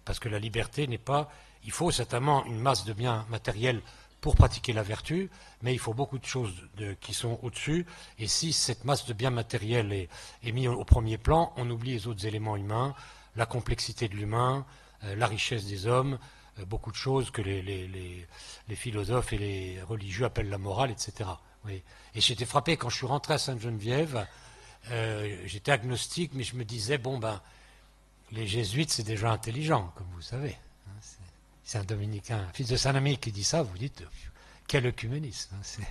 [SPEAKER 2] Parce que la liberté n'est pas... Il faut certainement une masse de biens matériels pour pratiquer la vertu, mais il faut beaucoup de choses qui sont au-dessus, et si cette masse de biens matériels est mise au premier plan, on oublie les autres éléments humains, la complexité de l'humain, la richesse des hommes, beaucoup de choses que les philosophes et les religieux appellent la morale, etc. Oui. Et j'étais frappé quand je suis rentré à Sainte-Geneviève, j'étais agnostique, mais je me disais, les jésuites, c'est des gens intelligents, comme vous savez. Hein, c'est un dominicain, un fils de Saint-Ami qui dit ça, vous dites, quel œcuménisme. Hein,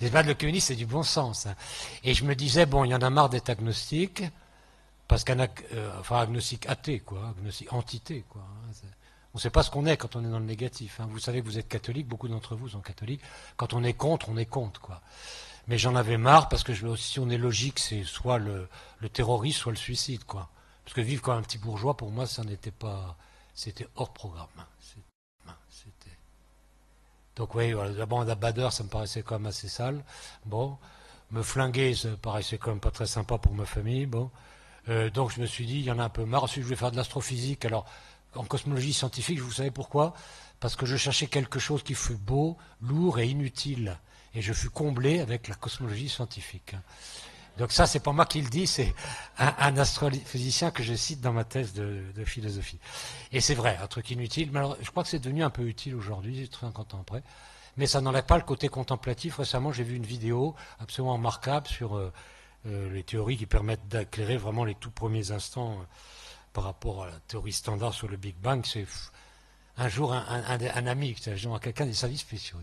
[SPEAKER 2] c'est pas de l'œcuménisme, c'est du bon sens. Hein. Et je me disais, il y en a marre d'être agnostique, parce agnostique athée, quoi, agnostique entité, quoi. Hein, on ne sait pas ce qu'on est quand on est dans le négatif. Hein. Vous savez que vous êtes catholique, beaucoup d'entre vous sont catholiques. Quand on est contre, quoi. Mais j'en avais marre parce que si on est logique, c'est soit le terrorisme, soit le suicide, quoi. Parce que vivre comme un petit bourgeois, pour moi, ça n'était pas... C'était hors programme. Donc oui, la bande à badeurs, ça me paraissait quand même assez sale. Me flinguer, ça me paraissait quand même pas très sympa pour ma famille. Donc je me suis dit, il y en a un peu marre. Ensuite, je vais faire de l'astrophysique. Alors, en cosmologie scientifique, vous savez pourquoi? Parce que je cherchais quelque chose qui fût beau, lourd et inutile. Et je fus comblé avec la cosmologie scientifique. Donc ça, c'est pas moi qui le dis, c'est un astrophysicien que je cite dans ma thèse de philosophie. Et c'est vrai, un truc inutile, mais alors, je crois que c'est devenu un peu utile aujourd'hui, 50 ans après. Mais ça n'enlève pas le côté contemplatif. Récemment, j'ai vu une vidéo absolument remarquable sur les théories qui permettent d'éclairer vraiment les tout premiers instants par rapport à la théorie standard sur le Big Bang. C'est un jour un ami, quelqu'un des services spéciaux,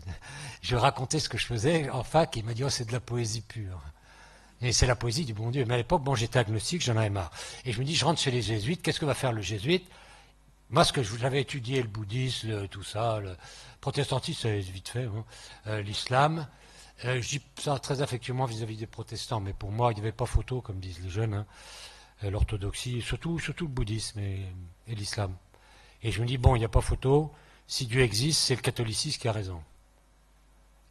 [SPEAKER 2] je racontais ce que je faisais en fac, et il m'a dit, c'est de la poésie pure. Et c'est la poésie du bon Dieu. Mais à l'époque, j'étais agnostique, j'en avais marre. Et je me dis, je rentre chez les jésuites, qu'est-ce que va faire le jésuite? Moi, j'avais étudié le bouddhisme, tout ça, le protestantisme, c'est vite fait, l'islam. Je dis ça très affectueusement vis-à-vis des protestants, mais pour moi, il n'y avait pas photo, comme disent les jeunes, hein, l'orthodoxie, surtout le bouddhisme et l'islam. Et je me dis, il n'y a pas photo, si Dieu existe, c'est le catholicisme qui a raison.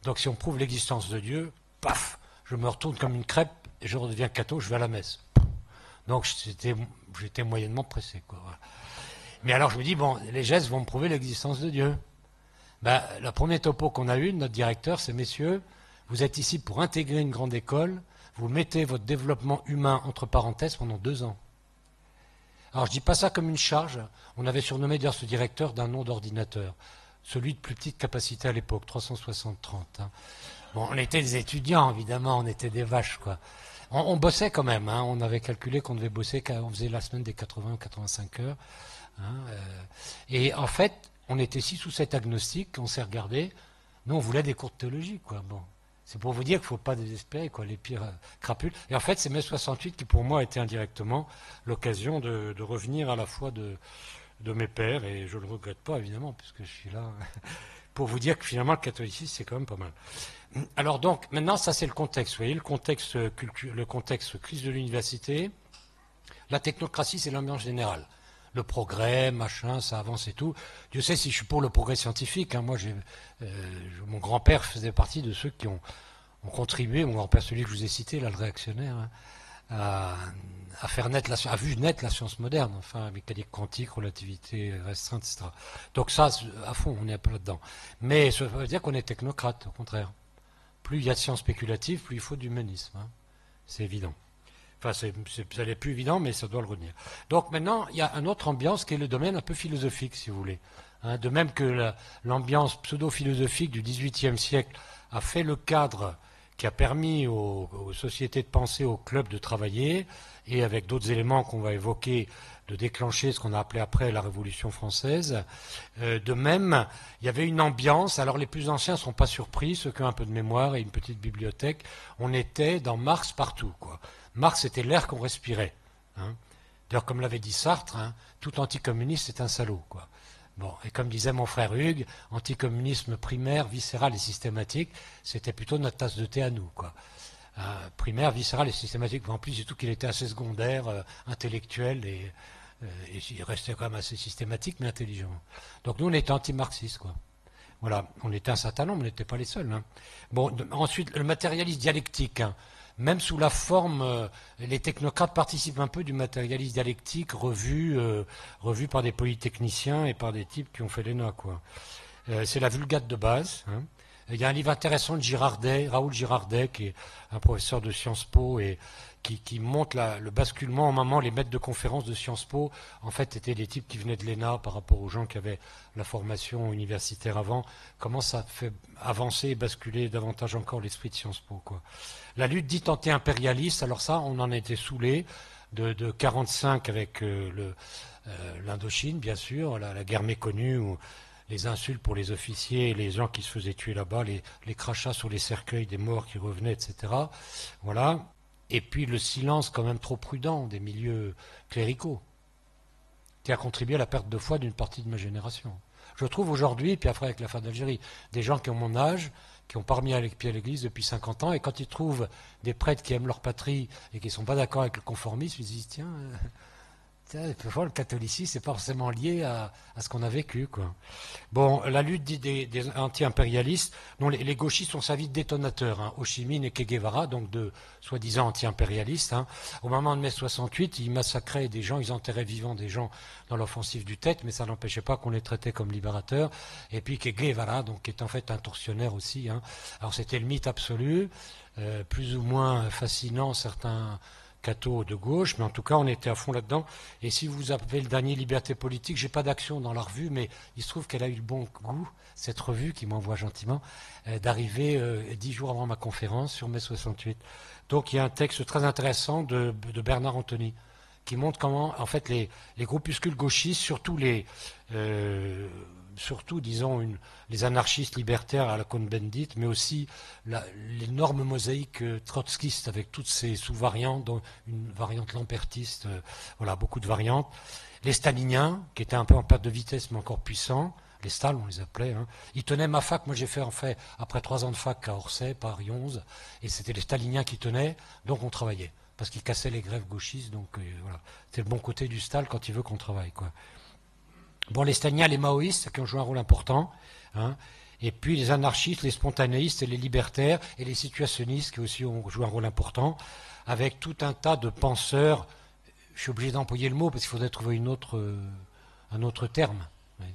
[SPEAKER 2] Donc si on prouve l'existence de Dieu, paf, je me retourne comme une crêpe, et je redeviens catho, je vais à la messe. Donc j'étais moyennement pressé, quoi. Voilà. Mais alors je me dis, les gestes vont me prouver l'existence de Dieu. La première topo qu'on a eue, notre directeur, c'est, messieurs, vous êtes ici pour intégrer une grande école, vous mettez votre développement humain entre parenthèses pendant 2 ans. Alors je dis pas ça comme une charge, on avait surnommé d'ailleurs ce directeur d'un nom d'ordinateur. celui de plus petite capacité à l'époque, 360-30. Hein. Bon, on était des étudiants, évidemment, on était des vaches, quoi. On bossait quand même, hein, on avait calculé qu'on devait bosser, on faisait la semaine des 80 ou 85 heures. Hein, et en fait, on était 6 ou 7 agnostiques, on s'est regardé. Nous, on voulait des cours de théologie, quoi. Bon, c'est pour vous dire qu'il ne faut pas désespérer, quoi, les pires crapules. Et en fait, c'est mai 68 qui, pour moi, a été indirectement l'occasion de revenir à la foi de mes pères, et je ne le regrette pas, évidemment, puisque je suis là, pour vous dire que finalement, le catholicisme, c'est quand même pas mal. Alors donc, maintenant, ça c'est le contexte. Vous voyez, le contexte crise de l'université. La technocratie, c'est l'ambiance générale. Le progrès, machin, ça avance et tout. Dieu sait si je suis pour le progrès scientifique. Hein. Moi, mon grand-père faisait partie de ceux qui ont contribué, mon grand-père, celui que je vous ai cité, là, le réactionnaire, hein, à faire naître à vue naître la science moderne, enfin, mécanique quantique, relativité restreinte, etc. Donc ça, à fond, on est un peu là-dedans. Mais ça veut dire qu'on est technocrate, au contraire. Plus il y a de sciences spéculatives, plus il faut d'humanisme. Hein. C'est évident. Enfin, ça n'est plus évident, mais ça doit le retenir. Donc maintenant, il y a une autre ambiance qui est le domaine un peu philosophique, si vous voulez. Hein, de même que l'ambiance pseudo-philosophique du XVIIIe siècle a fait le cadre qui a permis aux sociétés de penser, aux clubs de travailler, et avec d'autres éléments qu'on va évoquer, de déclencher ce qu'on a appelé après la Révolution française. De même, il y avait une ambiance, alors les plus anciens ne sont pas surpris, ceux qui ont un peu de mémoire et une petite bibliothèque, on était dans Marx partout, quoi. Marx était l'air qu'on respirait. Hein. D'ailleurs, comme l'avait dit Sartre, hein, tout anticommuniste est un salaud, quoi. Bon, et comme disait mon frère Hugues, anticommunisme primaire, viscéral et systématique, c'était plutôt notre tasse de thé à nous, quoi. Primaire, viscéral et systématique. En plus, surtout qu'il était assez secondaire, intellectuel, et il restait quand même assez systématique, mais intelligent. Donc nous, on était anti-marxistes, quoi. Voilà, on était un certain nombre, on n'était pas les seuls. Hein. Bon, ensuite, le matérialisme dialectique. Hein. Même sous la forme, les technocrates participent un peu du matérialisme dialectique revu par des polytechniciens et par des types qui ont fait l'ENA, quoi. C'est la Vulgate de base. Hein. Il y a un livre intéressant de Girardet, Raoul Girardet, qui est un professeur de Sciences Po et qui montre le basculement. Au moment, les maîtres de conférences de Sciences Po, en fait, étaient des types qui venaient de l'ENA par rapport aux gens qui avaient la formation universitaire avant. Comment ça fait avancer et basculer davantage encore l'esprit de Sciences Po, quoi. La lutte dite anti-impérialiste, alors ça, on en a été saoulé de 1945 avec l'Indochine, bien sûr, la guerre méconnue, où les insultes pour les officiers et les gens qui se faisaient tuer là-bas, les crachats sur les cercueils des morts qui revenaient, etc. Voilà. Et puis le silence quand même trop prudent des milieux cléricaux, qui a contribué à la perte de foi d'une partie de ma génération. Je trouve aujourd'hui, puis après avec l'affaire d'Algérie, des gens qui ont mon âge, qui ont pas remis les pieds à l'église depuis 50 ans, et quand ils trouvent des prêtres qui aiment leur patrie et qui ne sont pas d'accord avec le conformisme, ils se disent, tiens, le catholicisme, c'est pas forcément lié à ce qu'on a vécu, quoi. Bon, la lutte des anti-impérialistes, dont les gauchistes ont servi de détonateurs, hein, Ho Chi Minh et Che Guevara, donc de soi-disant anti-impérialistes. Hein. Au moment de mai 68, ils massacraient des gens, ils enterraient vivants des gens dans l'offensive du Tet, mais ça n'empêchait pas qu'on les traitait comme libérateurs. Et puis Che Guevara, donc qui est en fait un tortionnaire aussi. Hein. Alors c'était le mythe absolu, plus ou moins fascinant, certains cathos de gauche, mais en tout cas, on était à fond là-dedans. Et si vous avez le dernier Liberté politique, j'ai pas d'action dans la revue, mais il se trouve qu'elle a eu le bon goût, cette revue qui m'envoie gentiment, d'arriver 10 jours avant ma conférence sur mai 68. Donc il y a un texte très intéressant de Bernard Anthony, qui montre comment, en fait, les groupuscules gauchistes, surtout, disons, les anarchistes libertaires à la Cohn-Bendit, mais aussi l'énorme mosaïque trotskiste avec toutes ses sous-variantes, dont une variante lampertiste, voilà, beaucoup de variantes. Les staliniens, qui étaient un peu en perte de vitesse, mais encore puissants, les Stal, on les appelait. Hein. Ils tenaient ma fac, moi j'ai fait, après 3 ans de fac à Orsay, Paris 11, et c'était les staliniens qui tenaient, donc on travaillait, parce qu'ils cassaient les grèves gauchistes, donc voilà. C'est le bon côté du Stal quand il veut qu'on travaille, quoi. Bon, les staliniens, les maoïstes, qui ont joué un rôle important, hein, et puis les anarchistes, les spontanéistes et les libertaires, et les situationnistes, qui aussi ont joué un rôle important, avec tout un tas de penseurs. Je suis obligé d'employer le mot, parce qu'il faudrait trouver un autre terme. Oui.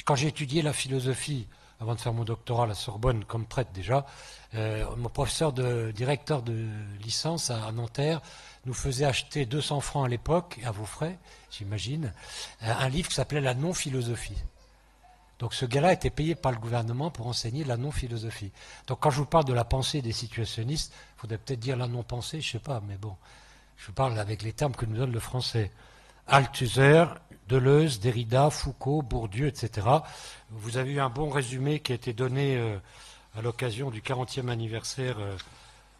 [SPEAKER 2] Quand j'ai étudié la philosophie, avant de faire mon doctorat à la Sorbonne, comme prêtre déjà, mon professeur directeur de licence à Nanterre nous faisait acheter 200 francs à l'époque, à vos frais, j'imagine, un livre qui s'appelait La non-philosophie. Donc ce gars-là était payé par le gouvernement pour enseigner la non-philosophie. Donc quand je vous parle de la pensée des situationnistes, il faudrait peut-être dire la non-pensée, je ne sais pas, mais bon, je vous parle avec les termes que nous donne le français. Althusser, Deleuze, Derrida, Foucault, Bourdieu, etc. Vous avez eu un bon résumé qui a été donné à l'occasion du 40e anniversaire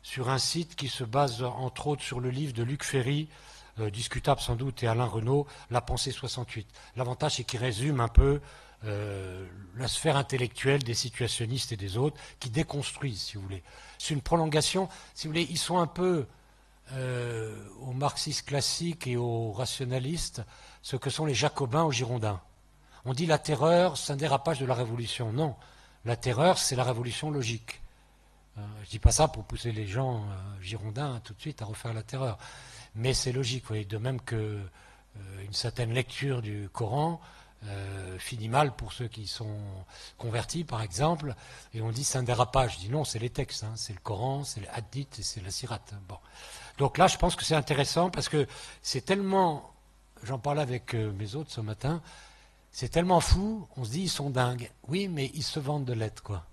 [SPEAKER 2] sur un site qui se base entre autres sur le livre de Luc Ferry, discutable sans doute, et Alain Renaud, La pensée 68. L'avantage, c'est qu'il résume un peu la sphère intellectuelle des situationnistes et des autres, qui déconstruisent, si vous voulez. C'est une prolongation, si vous voulez, ils sont un peu aux marxistes classiques et aux rationalistes ce que sont les jacobins aux girondins. On dit la terreur, c'est un dérapage de la révolution. Non, la terreur, c'est la révolution logique. Je ne dis pas ça pour pousser les gens girondins tout de suite à refaire la terreur. Mais c'est logique, vous voyez, de même que une certaine lecture du Coran finit mal pour ceux qui sont convertis, par exemple, et on dit c'est un dérapage. Je dis non, c'est les textes, hein, c'est le Coran, c'est les hadiths et c'est la sirate. Bon. Donc là, je pense que c'est intéressant parce que c'est tellement, j'en parlais avec mes hôtes ce matin, c'est tellement fou, on se dit ils sont dingues. Oui, mais ils se vendent de lettres, quoi.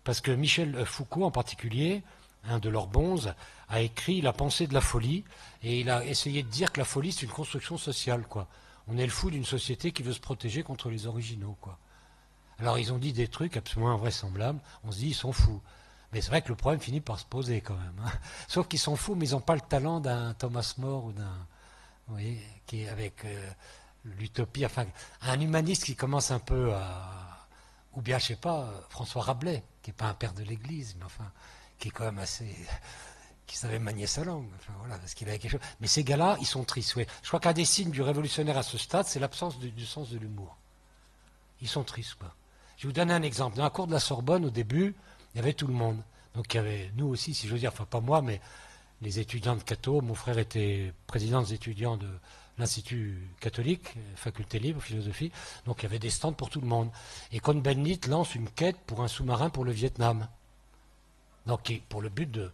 [SPEAKER 2] Parce que Michel Foucault, en particulier, un de leurs bonzes, a écrit La pensée de la folie, et il a essayé de dire que la folie, c'est une construction sociale, quoi. On est le fou d'une société qui veut se protéger contre les originaux, quoi. Alors ils ont dit des trucs absolument invraisemblables, on se dit ils sont fous. Mais c'est vrai que le problème finit par se poser quand même. Hein. Sauf qu'ils sont fous, mais ils n'ont pas le talent d'un Thomas More ou d'un... Vous voyez, qui est avec l'utopie, enfin, un humaniste qui commence un peu à... Ou bien, je sais pas, François Rabelais, qui n'est pas un père de l'Église, mais enfin, qui est quand même assez... qui savait manier sa langue, enfin, voilà, parce qu'il avait quelque chose. Mais ces gars-là, ils sont tristes, oui. Je crois qu'un des signes du révolutionnaire à ce stade, c'est l'absence du sens de l'humour. Ils sont tristes, quoi. Je vais vous donner un exemple. Dans la cour de la Sorbonne, au début, il y avait tout le monde. Donc il y avait nous aussi, si je veux dire, enfin pas moi, mais les étudiants de Cato. Mon frère était président des étudiants de l'Institut catholique, faculté libre, philosophie. Donc il y avait des stands pour tout le monde. Et Cohn-Bendit lance une quête pour un sous-marin pour le Vietnam. Donc pour le but de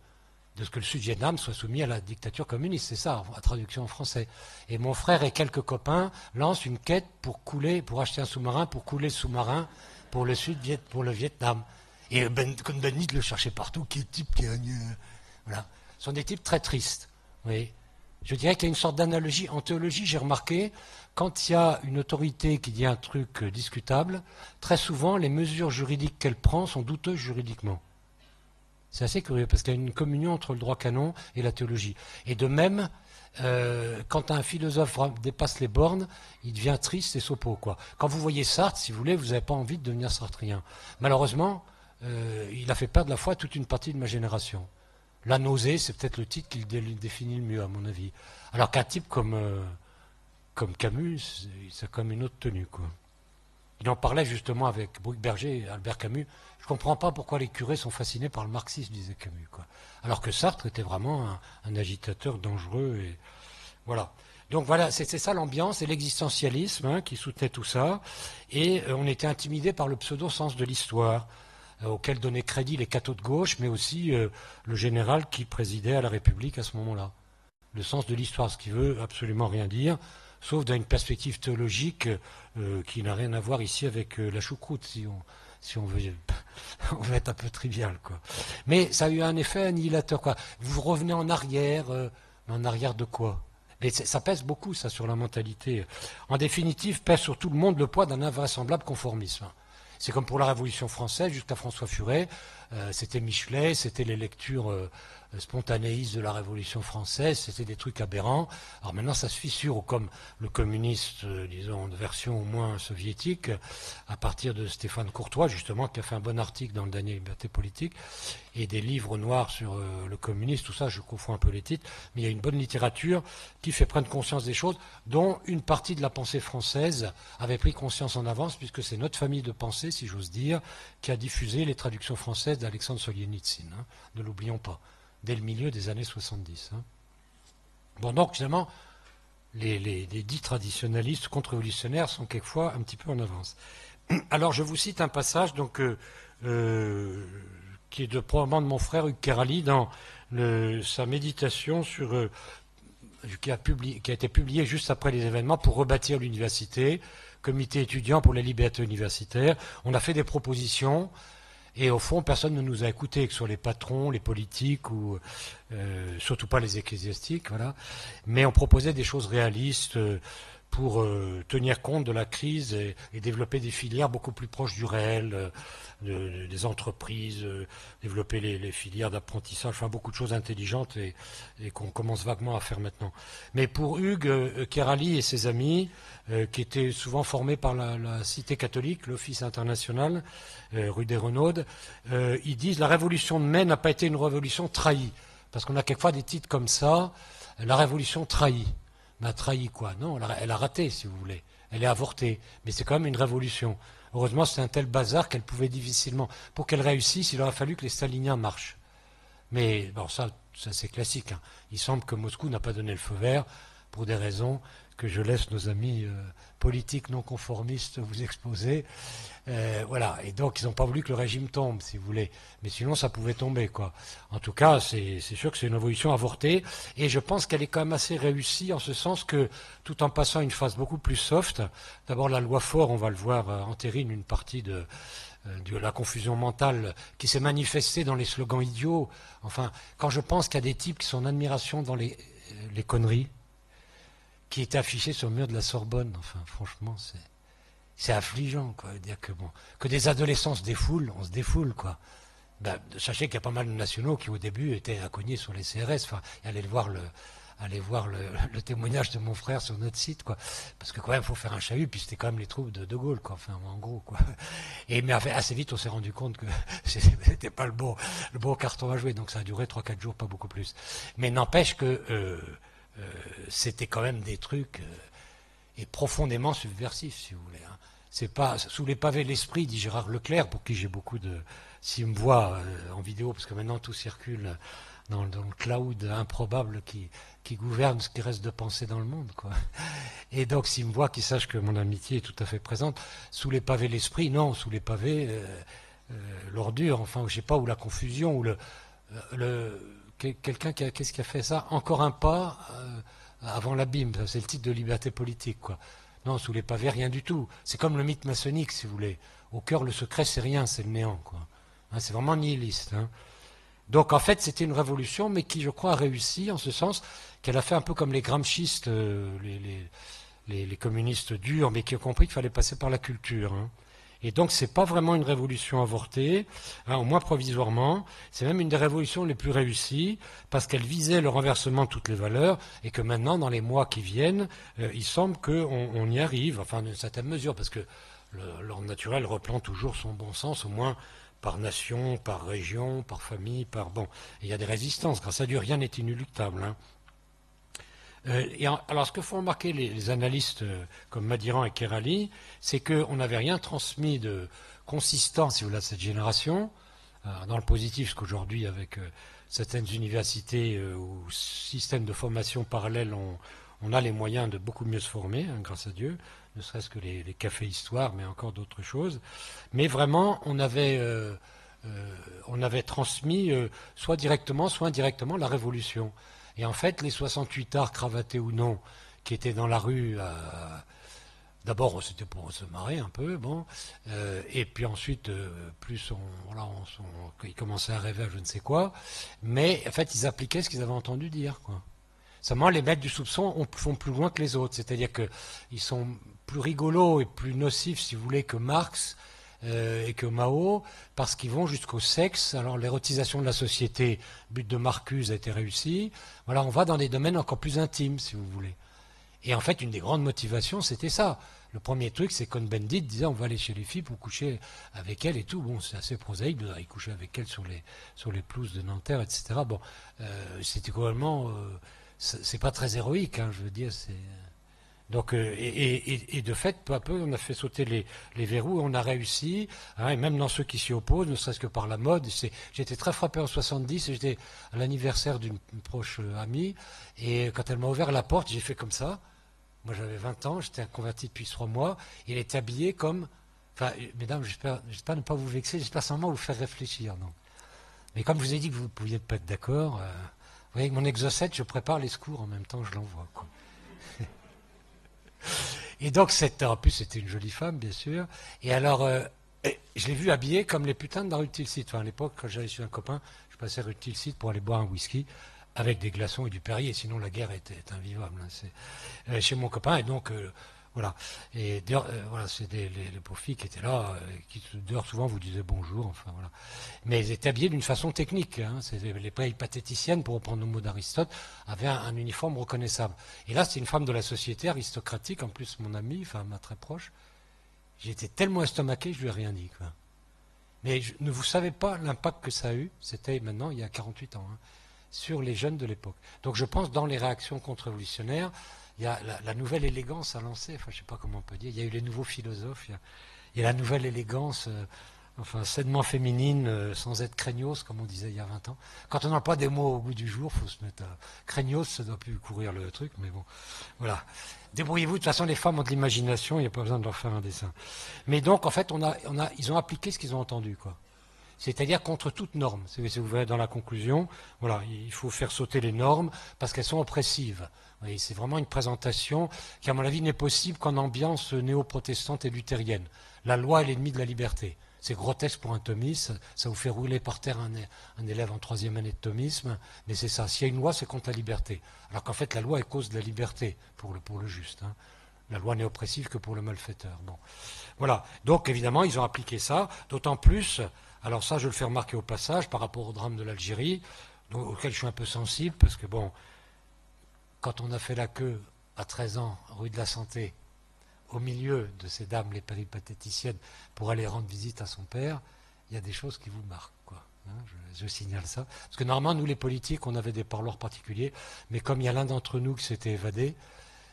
[SPEAKER 2] ce que le Sud-Vietnam soit soumis à la dictature communiste. C'est ça, la traduction en français. Et mon frère et quelques copains lancent une quête pour acheter un sous-marin, pour couler le sous-marin pour le pour le Vietnam. Et Cohn-Bendit le cherchait partout, qui est type qui voilà. Ce sont des types très tristes. Oui. Je dirais qu'il y a une sorte d'analogie. En théologie, j'ai remarqué, quand il y a une autorité qui dit un truc discutable, très souvent, les mesures juridiques qu'elle prend sont douteuses juridiquement. C'est assez curieux, parce qu'il y a une communion entre le droit canon et la théologie. Et de même, quand un philosophe dépasse les bornes, il devient triste et s'oppose, quoi. Quand vous voyez Sartre, si vous voulez, vous n'avez pas envie de devenir sartrien. Malheureusement, il a fait perdre la foi à toute une partie de ma génération. La nausée, c'est peut-être le titre qui le définit le mieux, à mon avis. Alors qu'un type comme Camus, c'est comme une autre tenue, quoi. Il en parlait justement avec Bruyck-Berger et Albert Camus. Je ne comprends pas pourquoi les curés sont fascinés par le marxisme, disait Camus, quoi. Alors que Sartre était vraiment un agitateur dangereux. Et voilà. Donc voilà, c'est ça l'ambiance et l'existentialisme, hein, qui soutenait tout ça. Et on était intimidé par le pseudo-sens de l'histoire, auquel donnaient crédit les cathos de gauche, mais aussi le général qui présidait à la République à ce moment-là. Le sens de l'histoire, ce qui veut absolument rien dire, sauf dans une perspective théologique qui n'a rien à voir ici avec la choucroute, si on veut, on veut être un peu trivial, quoi. Mais ça a eu un effet annihilateur, quoi. Vous revenez en arrière de quoi? Et ça pèse beaucoup, ça, sur la mentalité. En définitive, pèse sur tout le monde le poids d'un invraisemblable conformisme. C'est comme pour la Révolution française, jusqu'à François Furet, c'était Michelet, c'était les lectures spontanéistes de la Révolution française, c'était des trucs aberrants. Alors maintenant, ça se fissure, ou comme le communiste, disons, de version au moins soviétique, à partir de Stéphane Courtois, justement, qui a fait un bon article dans le dernier Liberté politique, et des livres noirs sur le communisme, tout ça, je confonds un peu les titres, mais il y a une bonne littérature qui fait prendre conscience des choses, dont une partie de la pensée française avait pris conscience en avance, puisque c'est notre famille de pensée, si j'ose dire, qui a diffusé les traductions françaises d'Alexandre Solzhenitsyn, hein, ne l'oublions pas, dès le milieu des années 70. Hein. Bon, donc, finalement, les dits traditionalistes contre-révolutionnaires sont quelquefois un petit peu en avance. Alors, je vous cite un passage, donc, probablement de mon frère Hugues Kérali, dans sa méditation sur qui a été publié juste après les événements pour rebâtir l'université, comité étudiant pour les libertés universitaires. On a fait des propositions et au fond, personne ne nous a écoutés, que ce soit les patrons, les politiques ou surtout pas les ecclésiastiques, voilà. Mais on proposait des choses réalistes pour tenir compte de la crise et développer des filières beaucoup plus proches du réel, des entreprises, développer les filières d'apprentissage, enfin beaucoup de choses intelligentes et qu'on commence vaguement à faire maintenant. Mais pour Hugues Kérali et ses amis, qui étaient souvent formés par la Cité catholique, l'Office international, rue des Renaudes, ils disent la révolution de mai n'a pas été une révolution trahie. Parce qu'on a quelquefois des titres comme ça, la révolution trahie. Mais a trahi quoi? Non, elle a raté, si vous voulez. Elle est avortée. Mais c'est quand même une révolution. Heureusement, c'est un tel bazar qu'elle pouvait difficilement. Pour qu'elle réussisse, il aurait fallu que les staliniens marchent. Mais bon, ça c'est classique. Hein. Il semble que Moscou n'a pas donné le feu vert pour des raisons que je laisse nos amis politiques non conformistes vous exposer. Voilà. Et donc, ils n'ont pas voulu que le régime tombe, si vous voulez. Mais sinon, ça pouvait tomber, quoi. En tout cas, c'est sûr que c'est une révolution avortée. Et je pense qu'elle est quand même assez réussie, en ce sens que, tout en passant à une phase beaucoup plus soft, d'abord la loi Faure, on va le voir, entérine une partie de la confusion mentale qui s'est manifestée dans les slogans idiots. Enfin, quand je pense qu'il y a des types qui sont en admiration dans les conneries, qui étaient affichées sur le mur de la Sorbonne, enfin, franchement, c'est affligeant, quoi. Dire que des adolescents se défoulent, on se défoule, quoi. Ben, sachez qu'il y a pas mal de nationaux qui, au début, étaient accognés sur les CRS, enfin, et allez voir le témoignage de mon frère sur notre site, quoi. Parce que quand même, il faut faire un chahut, puis c'était quand même les troupes de Gaulle, quoi. Enfin, en gros, quoi. Mais assez vite, on s'est rendu compte que c'était pas le bon carton à jouer, donc ça a duré 3-4 jours, pas beaucoup plus. Mais n'empêche que c'était quand même des trucs et profondément subversifs, si vous voulez. Hein. C'est pas sous les pavés de l'esprit, dit Gérard Leclerc, pour qui j'ai beaucoup de... S'il me voit en vidéo, parce que maintenant tout circule dans le cloud improbable qui gouverne ce qui reste de pensée dans le monde, quoi. Et donc, s'il me voit, qu'il sache que mon amitié est tout à fait présente. Sous les pavés de l'esprit, non, sous les pavés, l'ordure, enfin, je sais pas, ou la confusion, ou quelqu'un qu'est-ce qui a fait ça? Encore un pas avant l'abîme, c'est le titre de Liberté politique, quoi. Non, sous les pavés, rien du tout. C'est comme le mythe maçonnique, si vous voulez. Au cœur, le secret, c'est rien, c'est le néant, quoi. Hein, c'est vraiment nihiliste. Hein. Donc, en fait, c'était une révolution, mais qui, je crois, a réussi, en ce sens qu'elle a fait un peu comme les gramscistes, les communistes durs, mais qui ont compris qu'il fallait passer par la culture. Hein. Et donc, c'est pas vraiment une révolution avortée, hein, au moins provisoirement. C'est même une des révolutions les plus réussies, parce qu'elle visait le renversement de toutes les valeurs, et que maintenant, dans les mois qui viennent, il semble qu'on y arrive, enfin, d'une certaine mesure, parce que l'ordre naturel reprend toujours son bon sens, au moins par nation, par région, par famille, par... Bon, il y a des résistances. Grâce à Dieu, rien n'est inéluctable, hein. Alors, ce que font remarquer les analystes comme Madiran et Kérali, c'est qu'on n'avait rien transmis de consistant, si vous voulez, à cette génération, dans le positif, parce qu'aujourd'hui, avec certaines universités ou systèmes de formation parallèles, on a les moyens de beaucoup mieux se former, hein, grâce à Dieu, ne serait-ce que les cafés histoire, mais encore d'autres choses. Mais vraiment, on avait transmis, soit directement, soit indirectement, la révolution. Et en fait, les 68 arts, cravatés ou non, qui étaient dans la rue, d'abord c'était pour se marrer un peu, bon, et puis ensuite, plus ils commençaient à rêver à je ne sais quoi, mais en fait, ils appliquaient ce qu'ils avaient entendu dire, quoi. Seulement, les maîtres du soupçon font plus loin que les autres, c'est-à-dire qu'ils sont plus rigolos et plus nocifs, si vous voulez, que Marx, et que Mao, parce qu'ils vont jusqu'au sexe. Alors l'érotisation de la société, but de Marcuse, a été réussi. Voilà, on va dans des domaines encore plus intimes, si vous voulez. Et en fait, une des grandes motivations, c'était ça. Le premier truc, c'est Cohn-Bendit disait on va aller chez les filles pour coucher avec elles et tout. Bon, c'est assez prosaïque d'aller coucher avec elles sur les pelouses de Nanterre, etc. Bon, c'était complètement... c'est pas très héroïque, hein, je veux dire, c'est... Donc, et de fait, peu à peu, on a fait sauter les verrous et on a réussi, hein, et même dans ceux qui s'y opposent, ne serait-ce que par la mode. J'étais très frappé en 70, et j'étais à l'anniversaire d'une proche amie, et quand elle m'a ouvert la porte, j'ai fait comme ça. Moi, j'avais 20 ans, j'étais converti depuis 3 mois, et elle était habillée comme... Enfin, mesdames, j'espère ne pas vous vexer, j'espère seulement vous faire réfléchir. Donc. Mais comme je vous ai dit que vous ne pouviez pas être d'accord... voyez, avec mon exocète, je prépare les secours en même temps que je l'envoie, quoi. Et donc, en plus, c'était une jolie femme, bien sûr. Et alors, je l'ai vue habillée comme les putains de la rue de Tilsit. Enfin, à l'époque, quand j'allais chez un copain, je passais rue de Tilsit pour aller boire un whisky avec des glaçons et du Perrier. Sinon, la guerre était invivable. Hein. Chez mon copain. Et donc, voilà. Et voilà, c'est les pauvres filles qui étaient là, qui dehors souvent vous disaient bonjour. Enfin, voilà. Mais elles étaient habillées d'une façon technique. Hein. Les péripatéticiennes, pour reprendre le mot d'Aristote, avaient un uniforme reconnaissable. Et là, c'est une femme de la société aristocratique, en plus mon amie, enfin ma très proche. J'ai été tellement estomaqué, je lui ai rien dit, quoi. Mais ne vous savez pas l'impact que ça a eu, c'était maintenant il y a 48 ans, hein, sur les jeunes de l'époque. Donc je pense dans les réactions contre-révolutionnaires, il y a la nouvelle élégance à lancer, enfin je ne sais pas comment on peut dire, il y a eu les nouveaux philosophes, il y a la nouvelle élégance, enfin sainement féminine, sans être craignos, comme on disait il y a 20 ans. Quand on n'a pas des mots au goût du jour, il faut se mettre à craignos, ça ne doit plus courir le truc, mais bon, voilà. Débrouillez-vous, de toute façon les femmes ont de l'imagination, il n'y a pas besoin de leur faire un dessin. Mais donc en fait, ils ont appliqué ce qu'ils ont entendu, quoi. C'est-à-dire contre toute norme. Si vous verrez dans la conclusion, voilà, il faut faire sauter les normes parce qu'elles sont oppressives. C'est vraiment une présentation qui, à mon avis, n'est possible qu'en ambiance néo-protestante et luthérienne. La loi est l'ennemi de la liberté. C'est grotesque pour un thomiste, ça vous fait rouler par terre un élève en 3e année de thomisme, mais c'est ça. S'il y a une loi, c'est contre la liberté. Alors qu'en fait, la loi est cause de la liberté pour le juste. Hein. La loi n'est oppressive que pour le malfaiteur. Bon. Voilà. Donc, évidemment, ils ont appliqué ça, d'autant plus. Alors ça, je le fais remarquer au passage par rapport au drame de l'Algérie, auquel je suis un peu sensible, parce que bon, quand on a fait la queue à 13 ans, rue de la Santé, au milieu de ces dames, les péripatéticiennes, pour aller rendre visite à son père, il y a des choses qui vous marquent, quoi. Hein, je signale ça. Parce que normalement, nous les politiques, on avait des parloirs particuliers, mais comme il y a l'un d'entre nous qui s'était évadé,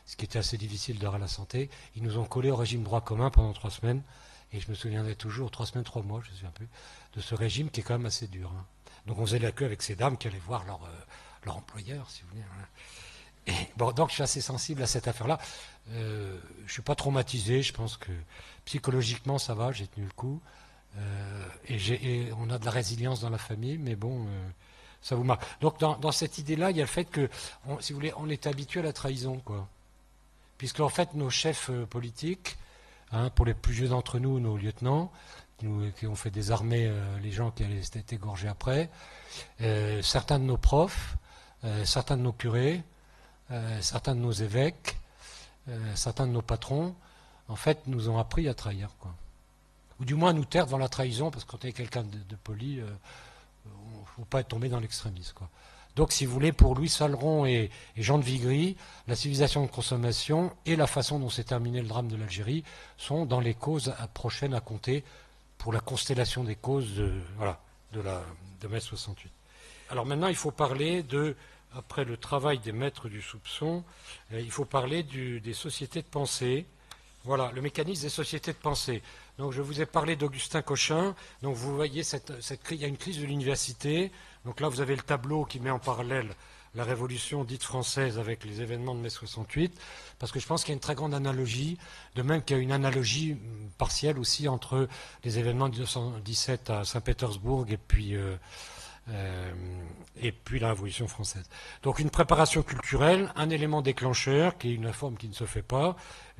[SPEAKER 2] ce qui était assez difficile d'heure à la Santé, ils nous ont collé au régime droit commun pendant 3 semaines. Et je me souviendrai toujours, 3 semaines, 3 mois, je ne me souviens plus, de ce régime qui est quand même assez dur. Hein. Donc on faisait la queue avec ces dames qui allaient voir leur employeur, si vous voulez. Hein. Et, bon, donc je suis assez sensible à cette affaire-là. Je ne suis pas traumatisé, je pense que psychologiquement ça va, j'ai tenu le coup. Et on a de la résilience dans la famille, mais bon, ça vous marque. Donc dans cette idée-là, il y a le fait que, si vous voulez, on est habitué à la trahison, quoi. Puisque en fait, nos chefs politiques, hein, pour les plus vieux d'entre nous, nos lieutenants, qui ont fait désarmer les gens qui allaient être égorgés après, certains de nos profs, certains de nos curés, certains de nos évêques, certains de nos patrons, en fait, nous ont appris à trahir, quoi. Ou du moins à nous taire devant la trahison, parce que quand on est quelqu'un de poli, il ne faut pas être tombé dans l'extrémisme, quoi. Donc, si vous voulez, pour Louis Saleron et Jean de Vigry, la civilisation de consommation et la façon dont s'est terminé le drame de l'Algérie sont dans les causes prochaines à compter pour la constellation des causes de mai 68. Alors maintenant, il faut parler après le travail des maîtres du soupçon, il faut parler des sociétés de pensée. Voilà, le mécanisme des sociétés de pensée. Donc je vous ai parlé d'Augustin Cochin. Donc vous voyez, il y a une crise de l'université. Donc là, vous avez le tableau qui met en parallèle la révolution dite française avec les événements de mai 68, parce que je pense qu'il y a une très grande analogie, de même qu'il y a une analogie partielle aussi entre les événements de 1917 à Saint-Pétersbourg et puis la Révolution française. Donc une préparation culturelle, un élément déclencheur, qui est une forme qui ne se fait pas,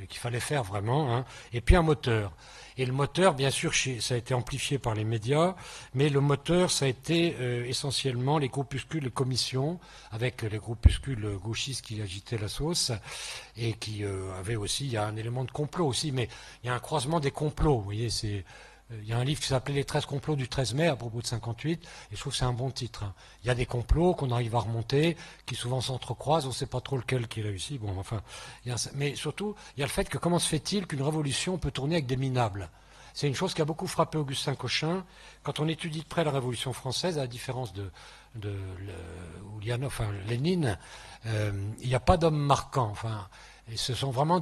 [SPEAKER 2] qu'il fallait faire vraiment, hein, et puis un moteur. Et le moteur, bien sûr, ça a été amplifié par les médias, mais le moteur, ça a été essentiellement les groupuscules, les commissions, avec les groupuscules gauchistes qui agitaient la sauce, et qui avaient aussi, il y a un élément de complot aussi, mais il y a un croisement des complots, vous voyez, il y a un livre qui s'appelait Les 13 complots du 13 mai à propos de 58, et je trouve que c'est un bon titre. Hein. Il y a des complots qu'on arrive à remonter, qui souvent s'entrecroisent, on ne sait pas trop lequel qui réussit. Bon, enfin, mais surtout, il y a le fait que comment se fait-il qu'une révolution peut tourner avec des minables ? C'est une chose qui a beaucoup frappé Augustin Cochin. Quand on étudie de près la Révolution française, à la différence de Lénine, il n'y a pas d'hommes marquants. Enfin, et ce sont vraiment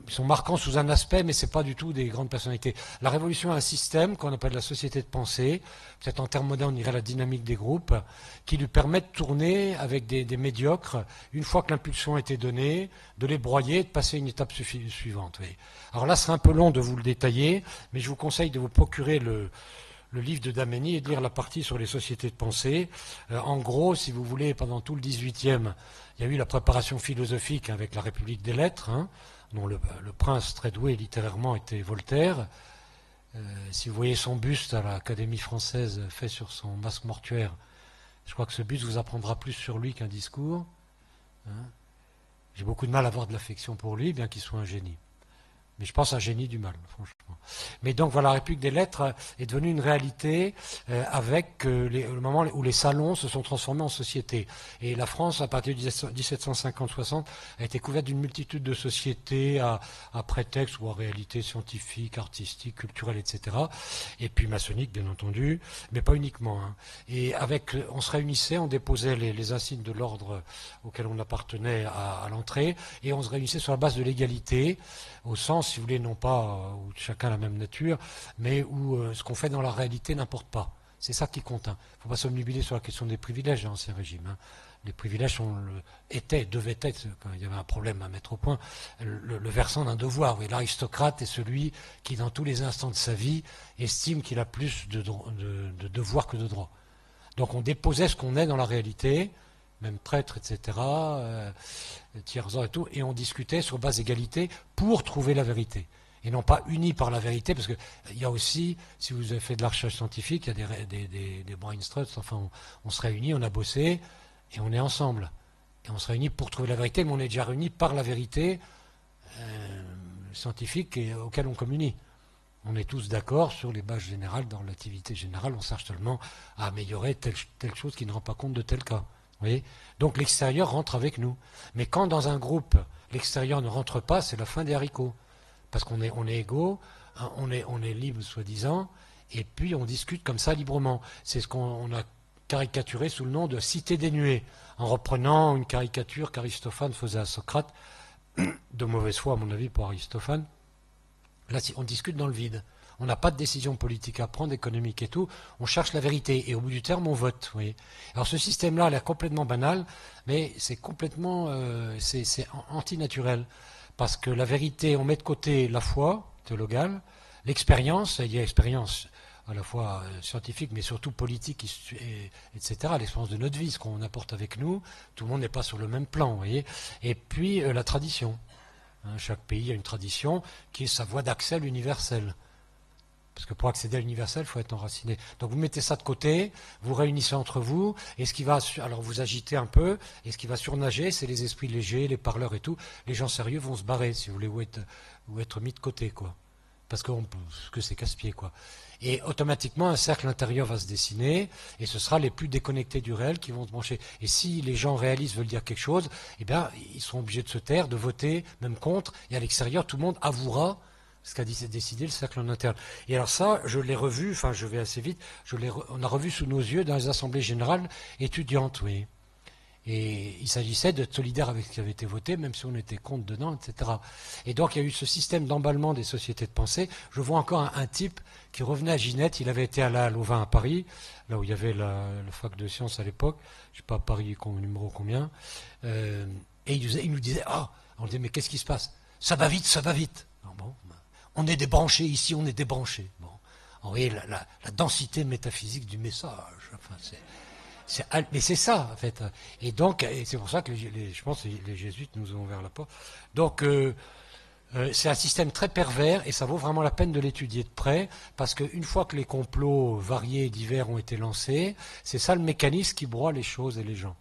[SPEAKER 2] ils sont marquants sous un aspect, mais ce n'est pas du tout des grandes personnalités. La Révolution a un système qu'on appelle la société de pensée, peut-être en termes modernes on dirait la dynamique des groupes, qui lui permet de tourner avec des médiocres, une fois que l'impulsion a été donnée, de les broyer et de passer à une étape suivante. Oui. Alors là, ce serait un peu long de vous le détailler, mais je vous conseille de vous procurer le le livre de Dameny et de lire la partie sur les sociétés de pensée. En gros, si vous voulez, pendant tout le XVIIIe, il y a eu la préparation philosophique avec la République des lettres, hein, dont le prince très doué littérairement était Voltaire. Si vous voyez son buste à l'Académie française fait sur son masque mortuaire, je crois que ce buste vous apprendra plus sur lui qu'un discours. Hein. J'ai beaucoup de mal à avoir de l'affection pour lui, bien qu'il soit un génie. Mais je pense un génie du mal, franchement. Mais donc voilà, la République des lettres est devenue une réalité avec le moment où les salons se sont transformés en sociétés. Et la France, à partir de 1750-60, a été couverte d'une multitude de sociétés à prétexte ou à réalité scientifique, artistique, culturelle, etc. Et puis maçonnique, bien entendu, mais pas uniquement. Hein. Et on se réunissait, on déposait les insignes de l'ordre auquel on appartenait à l'entrée, et on se réunissait sur la base de l'égalité, au sens, si vous voulez, non pas où chacun a la même nature, mais où ce qu'on fait dans la réalité n'importe pas. C'est ça qui compte. Il ne faut pas s'omnibuler sur la question des privilèges dans l'Ancien Régime. Hein. Les privilèges devaient être, quand il y avait un problème à mettre au point, le versant d'un devoir. Et l'aristocrate est celui qui, dans tous les instants de sa vie, estime qu'il a plus de devoirs que de droits. Donc on déposait ce qu'on est dans la réalité, même prêtre, etc., tiers-ordre et tout, et on discutait sur base d'égalité pour trouver la vérité. Et non pas unis par la vérité, parce qu'il y a aussi, si vous avez fait de la recherche scientifique, il y a des brain struts, enfin on se réunit, on a bossé, et on est ensemble. Et on se réunit pour trouver la vérité, mais on est déjà réunis par la vérité scientifique auquel on communie. On est tous d'accord sur les bases générales, dans la relativité générale, on cherche seulement à améliorer telle chose qui ne rend pas compte de tel cas. Vous voyez ? Donc l'extérieur rentre avec nous. Mais quand dans un groupe, l'extérieur ne rentre pas, c'est la fin des haricots. Parce qu'on est égaux, hein, on est libre soi-disant, et puis on discute comme ça librement. C'est ce qu'on a caricaturé sous le nom de cité dénuée, en reprenant une caricature qu'Aristophane faisait à Socrate, de mauvaise foi à mon avis pour Aristophane. Là, on discute dans le vide. On n'a pas de décision politique à prendre, économique et tout. On cherche la vérité. Et au bout du terme, on vote. Vous voyez. Alors ce système-là a l'air complètement banal, mais c'est complètement c'est antinaturel. Parce que la vérité, on met de côté la foi théologale, l'expérience, il y a l'expérience à la fois scientifique, mais surtout politique, etc., l'expérience de notre vie, ce qu'on apporte avec nous. Tout le monde n'est pas sur le même plan. Vous voyez. Et puis la tradition. Hein, chaque pays a une tradition qui est sa voie d'accès à l'universel. Parce que pour accéder à l'universel, il faut être enraciné. Donc vous mettez ça de côté, vous réunissez entre vous, et ce qui va, alors vous agitez un peu, et ce qui va surnager, c'est les esprits légers, les parleurs et tout. Les gens sérieux vont se barrer, si vous voulez, ou être mis de côté, quoi. Parce que c'est casse-pied, quoi. Et automatiquement, un cercle intérieur va se dessiner, et ce sera les plus déconnectés du réel qui vont se brancher. Et si les gens réalistes veulent dire quelque chose, eh bien, ils seront obligés de se taire, de voter, même contre, et à l'extérieur, tout le monde avouera ce qu'a décidé le cercle en interne. Et alors ça, je l'ai revu, enfin je vais assez vite, on a revu sous nos yeux dans les assemblées générales étudiantes, oui. Et il s'agissait d'être solidaire avec ce qui avait été voté, même si on était contre dedans, etc. Et donc il y a eu ce système d'emballement des sociétés de pensée. Je vois encore un type qui revenait à Ginette, il avait été à la Louvain à Paris, là où il y avait la fac de sciences à l'époque, je ne sais pas Paris numéro combien, et il nous disait, on disait, mais qu'est-ce qui se passe? Ça va vite, ça va vite. Alors bon, on est débranché ici, on est débranché. Bon. Vous voyez la densité métaphysique du message. Enfin, mais c'est ça, en fait. Et donc, c'est pour ça que je pense que les jésuites nous ont ouvert la porte. Donc, c'est un système très pervers et ça vaut vraiment la peine de l'étudier de près parce qu'une fois que les complots variés et divers ont été lancés, c'est ça le mécanisme qui broie les choses et les gens.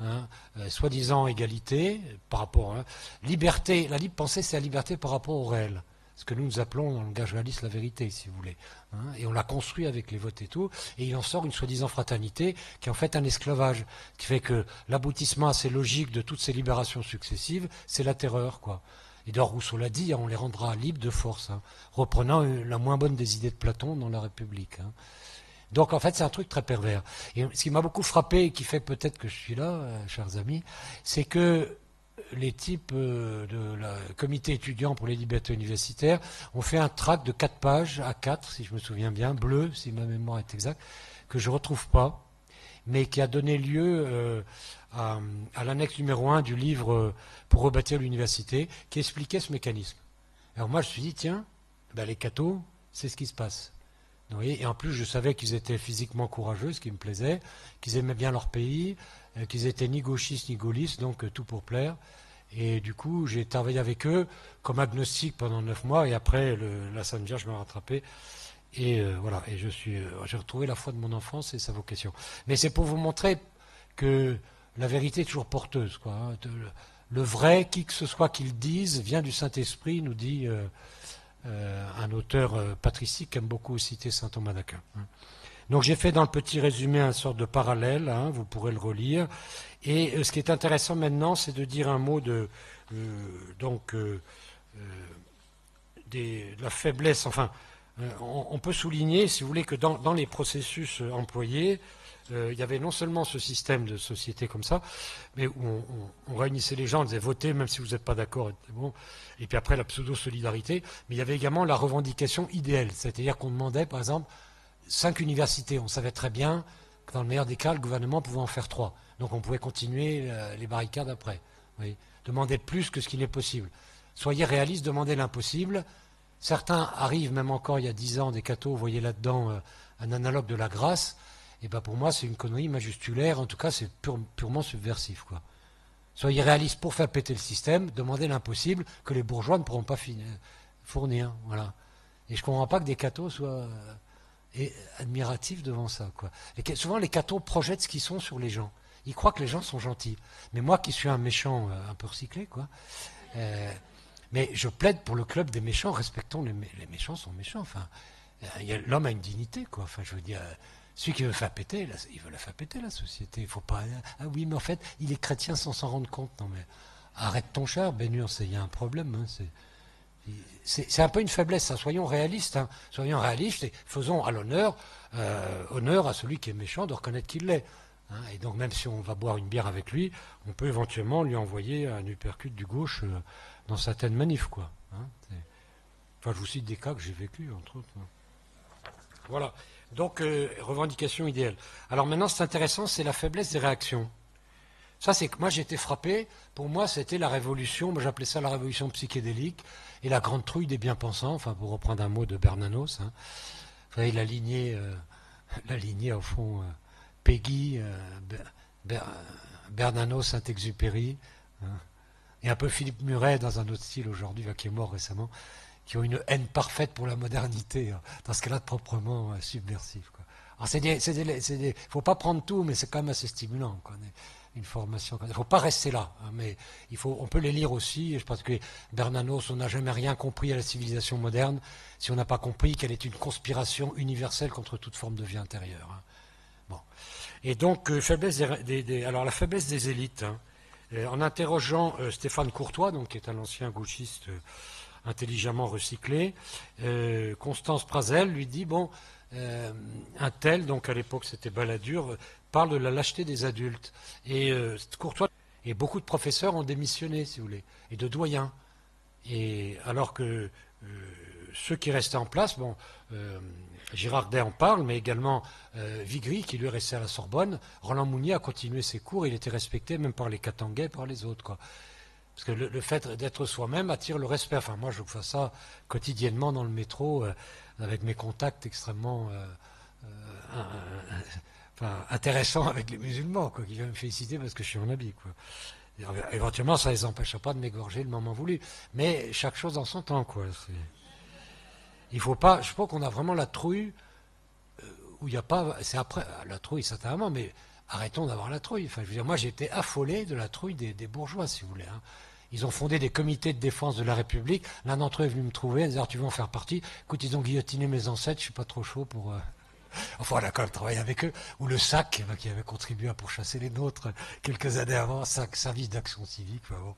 [SPEAKER 2] Hein, soi-disant égalité par rapport à liberté. La libre pensée, c'est la liberté par rapport au réel. Ce que nous appelons dans le langage réaliste la vérité, si vous voulez. Hein, et on l'a construit avec les votes et tout, et il en sort une soi-disant fraternité qui est en fait un esclavage, qui fait que l'aboutissement assez logique de toutes ces libérations successives, c'est la terreur, quoi. Et d'ailleurs, Rousseau l'a dit, hein, on les rendra libres de force, hein, reprenant la moins bonne des idées de Platon dans la République. Hein. Donc en fait, c'est un truc très pervers. Et ce qui m'a beaucoup frappé, et qui fait peut-être que je suis là, chers amis, c'est que les types de la comité étudiant pour les libertés universitaires ont fait un tract de 4 pages à 4, si je me souviens bien, bleu, si ma mémoire est exacte, que je ne retrouve pas, mais qui a donné lieu à l'annexe numéro 1 du livre pour rebâtir l'université, qui expliquait ce mécanisme. Alors moi, je me suis dit, tiens, les cathos, c'est ce qui se passe. Vous voyez, et en plus, je savais qu'ils étaient physiquement courageux, ce qui me plaisait, qu'ils aimaient bien leur pays, qu'ils étaient ni gauchistes ni gaullistes, donc tout pour plaire. Et du coup, j'ai travaillé avec eux comme agnostique pendant 9 mois, et après, la Sainte Vierge m'a rattrapé. Et voilà, et j'ai retrouvé la foi de mon enfance et sa vocation. Mais c'est pour vous montrer que la vérité est toujours porteuse, quoi. Hein. Le vrai, qui que ce soit qu'il dise, vient du Saint-Esprit, nous dit un auteur patristique qui aime beaucoup citer saint Thomas d'Aquin. Hein. Donc j'ai fait dans le petit résumé une sorte de parallèle, hein, vous pourrez le relire. Et ce qui est intéressant maintenant, c'est de dire un mot de la faiblesse. Enfin, on peut souligner, si vous voulez, que dans les processus employés, il y avait non seulement ce système de société comme ça, mais où on réunissait les gens, on disait votez même si vous n'êtes pas d'accord, bon, et puis après la pseudo-solidarité, mais il y avait également la revendication idéale, c'est-à-dire qu'on demandait par exemple 5 universités, on savait très bien que dans le meilleur des cas, le gouvernement pouvait en faire 3, donc on pouvait continuer les barricades après, oui. Demandez plus que ce qui n'est possible. Soyez réalistes, demandez l'impossible. Certains arrivent, même encore il y a 10 ans, des cathos, vous voyez là-dedans un analogue de la grâce. Et ben pour moi, c'est une connerie majusculaire. En tout cas, c'est purement subversif, quoi. Soyez réalistes pour faire péter le système, demandez l'impossible que les bourgeois ne pourront pas fournir. Voilà. Et je ne comprends pas que des cathos soient admiratifs devant ça, quoi. Et souvent, les cathos projettent ce qu'ils sont sur les gens. Ils croient que les gens sont gentils. Mais moi, qui suis un méchant un peu recyclé, quoi. Mais je plaide pour le club des méchants, respectons les méchants sont méchants. Enfin, l'homme a une dignité, quoi. Enfin, je veux dire, celui qui veut faire péter, il veut la faire péter, la société. Il faut pas. Ah oui, mais en fait, il est chrétien sans s'en rendre compte. Non, mais arrête ton char, Bénur, il y a un problème. Hein, c'est un peu une faiblesse. Hein. Soyons réalistes. Hein. Soyons réalistes et faisons à honneur à celui qui est méchant de reconnaître qu'il l'est. Hein, et donc, même si on va boire une bière avec lui, on peut éventuellement lui envoyer un uppercut du gauche dans certaines manifs, quoi. Hein, enfin, je vous cite des cas que j'ai vécus, entre autres. Hein. Voilà. Donc, revendication idéale. Alors maintenant, c'est intéressant, c'est la faiblesse des réactions. Ça, c'est que moi, j'ai été frappé. Pour moi, c'était la révolution. Moi, j'appelais ça la révolution psychédélique et la grande trouille des bien-pensants. Enfin, pour reprendre un mot de Bernanos. Hein. Vous savez, la lignée au fond, Peggy, Bernanos, Saint-Exupéry, hein, et un peu Philippe Muret dans un autre style aujourd'hui, qui est mort récemment, qui ont une haine parfaite pour la modernité, hein, dans ce cas-là de proprement subversif. Quoi. Alors faut pas prendre tout, mais c'est quand même assez stimulant. Quoi, une formation. Il ne faut pas rester là, hein, mais on peut les lire aussi. Et je pense que Bernanos, on n'a jamais rien compris à la civilisation moderne si on n'a pas compris qu'elle est une conspiration universelle contre toute forme de vie intérieure. Hein. Bon. Et donc, alors la faiblesse des élites. Hein, en interrogeant Stéphane Courtois, donc, qui est un ancien gauchiste intelligemment recyclé, Constance Prazel lui dit, bon, un tel, donc à l'époque c'était Balladur, parle de la lâcheté des adultes. Et Courtois, et beaucoup de professeurs ont démissionné, si vous voulez, et de doyens. Et alors que ceux qui restaient en place, bon, Girardet en parle, mais également Vigry, qui lui est resté à la Sorbonne. Roland Mounier a continué ses cours, il était respecté même par les Catanguais, par les autres, quoi. Parce que le fait d'être soi-même attire le respect. Enfin, moi, je fais ça quotidiennement dans le métro, avec mes contacts extrêmement intéressants avec les musulmans, quoi, qui viennent me féliciter parce que je suis en habit, quoi. Et éventuellement, ça ne les empêchera pas de m'égorger le moment voulu. Mais chaque chose en son temps, quoi. Il faut pas. Je pense qu'on a vraiment la trouille où il n'y a pas. C'est après la trouille certainement, mais arrêtons d'avoir la trouille. Enfin, je veux dire, moi, j'ai été affolé de la trouille des bourgeois, si vous voulez. Hein. Ils ont fondé des comités de défense de la République. L'un d'entre eux est venu me trouver, et dire, tu veux en faire partie? Écoute, ils ont guillotiné mes ancêtres, je suis pas trop chaud pour. Enfin, on a quand même travaillé avec eux. Ou le SAC, qui avait contribué à pourchasser les nôtres quelques années avant, SAC, Service d'Action Civique. Enfin, bon.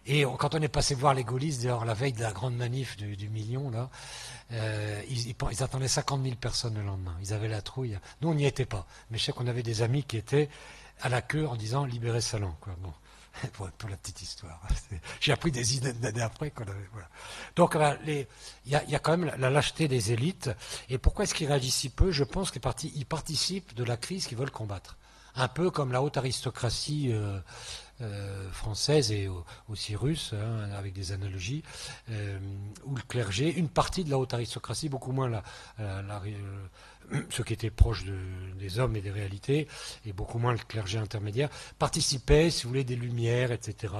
[SPEAKER 2] Et quand on est passé voir les gaullistes, d'ailleurs, la veille de la grande manif du million, là, ils attendaient 50 000 personnes le lendemain. Ils avaient la trouille. Nous, on n'y était pas. Mais je sais qu'on avait des amis qui étaient à la queue en disant « libérez Salan ». Bon. Pour la petite histoire. J'ai appris des dizaines d'années après qu'on avait. Voilà. Donc, il y a quand même la lâcheté des élites. Et pourquoi est-ce qu'ils réagissent si peu? Je pense qu'ils participent de la crise qu'ils veulent combattre. un peu comme la haute aristocratie française et aussi russe, hein, avec des analogies, où le clergé, une partie de la haute aristocratie, beaucoup moins ceux qui étaient proches des hommes et des réalités, et beaucoup moins le clergé intermédiaire, participaient, si vous voulez, des lumières, etc.,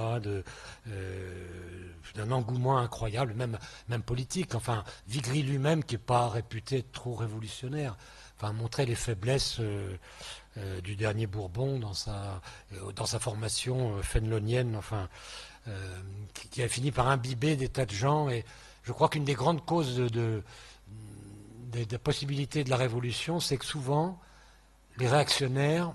[SPEAKER 2] d'un engouement incroyable, même politique. Enfin, Vigry lui-même, qui n'est pas réputé être trop révolutionnaire, enfin, montrait les faiblesses du dernier Bourbon dans sa formation fénelonienne, enfin, qui a fini par imbiber des tas de gens. Et je crois qu'une des grandes causes des possibilités de la révolution, c'est que souvent, les réactionnaires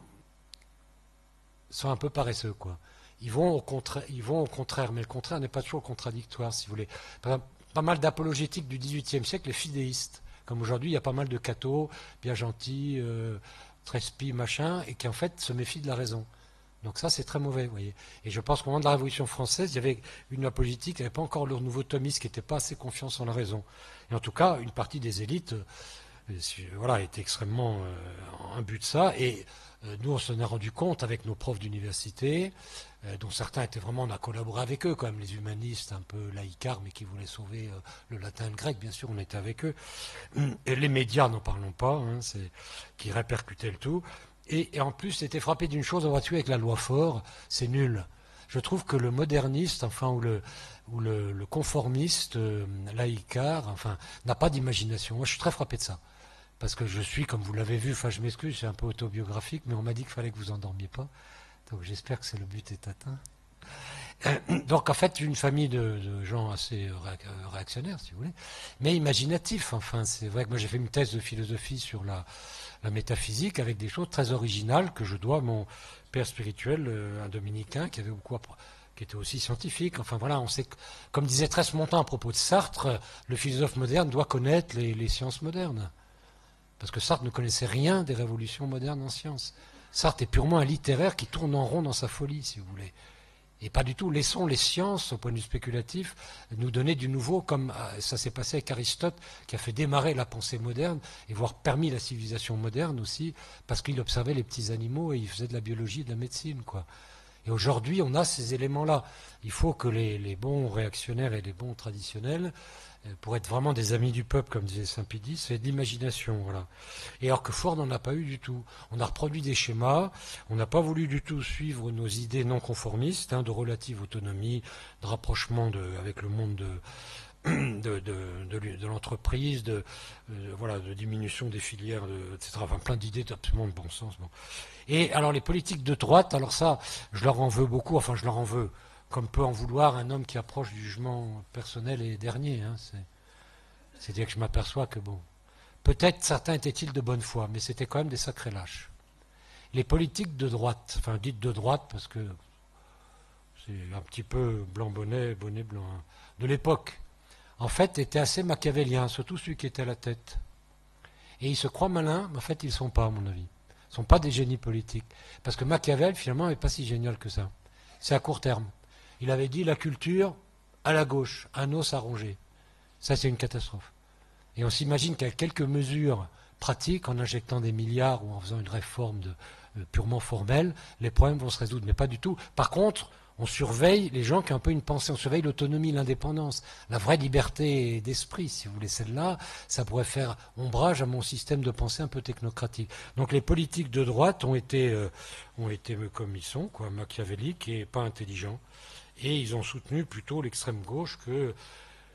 [SPEAKER 2] sont un peu paresseux, quoi. Ils vont au contraire, mais le contraire n'est pas toujours contradictoire, si vous voulez. Par exemple, pas mal d'apologétiques du XVIIIe siècle, les fidéistes. Comme aujourd'hui, il y a pas mal de cathos, bien gentils, très spies, machin, et qui en fait se méfient de la raison. Donc ça, c'est très mauvais, vous voyez. Et je pense qu'au moment de la Révolution française, il y avait une apologétique, il n'y avait pas encore le nouveau thomiste qui n'était pas assez confiant en la raison. Et en tout cas, une partie des élites voilà, était extrêmement imbue de ça. Et nous, on s'en est rendu compte avec nos profs d'université, dont certains étaient vraiment, on a collaboré avec eux, quand même, les humanistes un peu laïcards, mais qui voulaient sauver le latin et le grec, bien sûr, on était avec eux. Et les médias, n'en parlons pas, hein, qui répercutaient le tout. Et en plus, c'était frappé d'une chose, on va tuer avec la loi Faure, c'est nul. Je trouve que le moderniste, enfin, ou le conformiste laïcard, enfin, n'a pas d'imagination. Moi, je suis très frappé de ça. Parce que je suis, comme vous l'avez vu, enfin, je m'excuse, c'est un peu autobiographique, mais on m'a dit qu'il fallait que vous endormiez pas. Donc, j'espère que le but est atteint. Donc, en fait, une famille de gens assez réactionnaires, si vous voulez, mais imaginatifs. Enfin, c'est vrai que moi, j'ai fait une thèse de philosophie sur la métaphysique avec des choses très originales que je dois à mon père spirituel, un dominicain, qui était aussi scientifique. Enfin voilà, on sait que, comme disait Tresmontin à propos de Sartre, le philosophe moderne doit connaître les sciences modernes. Parce que Sartre ne connaissait rien des révolutions modernes en sciences. Sartre est purement un littéraire qui tourne en rond dans sa folie, si vous voulez. Et pas du tout. Laissons les sciences, au point de vue spéculatif, nous donner du nouveau, comme ça s'est passé avec Aristote, qui a fait démarrer la pensée moderne, et voire permis la civilisation moderne aussi, parce qu'il observait les petits animaux et il faisait de la biologie et de la médecine, quoi. Et aujourd'hui, on a ces éléments-là. Il faut que les bons réactionnaires et les bons traditionnels, pour être vraiment des amis du peuple, comme disait Saint-Pédis, c'est de l'imagination, voilà. Et alors que Ford n'en a pas eu du tout. On a reproduit des schémas, on n'a pas voulu du tout suivre nos idées non conformistes, hein, de relative autonomie, de rapprochement avec le monde de l'entreprise, voilà, de diminution des filières, etc. Enfin, plein d'idées absolument de bon sens. Bon. Et alors les politiques de droite, alors ça, je leur en veux beaucoup, enfin je leur en veux, comme peut en vouloir un homme qui approche du jugement personnel et dernier. Hein, c'est-à-dire que je m'aperçois que, bon, peut-être certains étaient-ils de bonne foi, mais c'était quand même des sacrés lâches. Les politiques de droite, enfin dites de droite parce que c'est un petit peu blanc-bonnet, bonnet blanc, hein, de l'époque, en fait, étaient assez machiavéliens, surtout celui qui était à la tête. Et ils se croient malins, mais en fait, ils ne sont pas, à mon avis. Ils ne sont pas des génies politiques. Parce que Machiavel, finalement, n'est pas si génial que ça. C'est à court terme. Il avait dit la culture à la gauche, un os à ronger. Ça, c'est une catastrophe. Et on s'imagine qu'avec quelques mesures pratiques, en injectant des milliards ou en faisant une réforme purement formelle, les problèmes vont se résoudre. Mais pas du tout. Par contre, on surveille les gens qui ont un peu une pensée, on surveille l'autonomie, l'indépendance, la vraie liberté d'esprit, si vous voulez, celle-là, ça pourrait faire ombrage à mon système de pensée un peu technocratique. Donc les politiques de droite ont été comme ils sont, quoi, machiavéliques et pas intelligents. Et ils ont soutenu plutôt l'extrême gauche que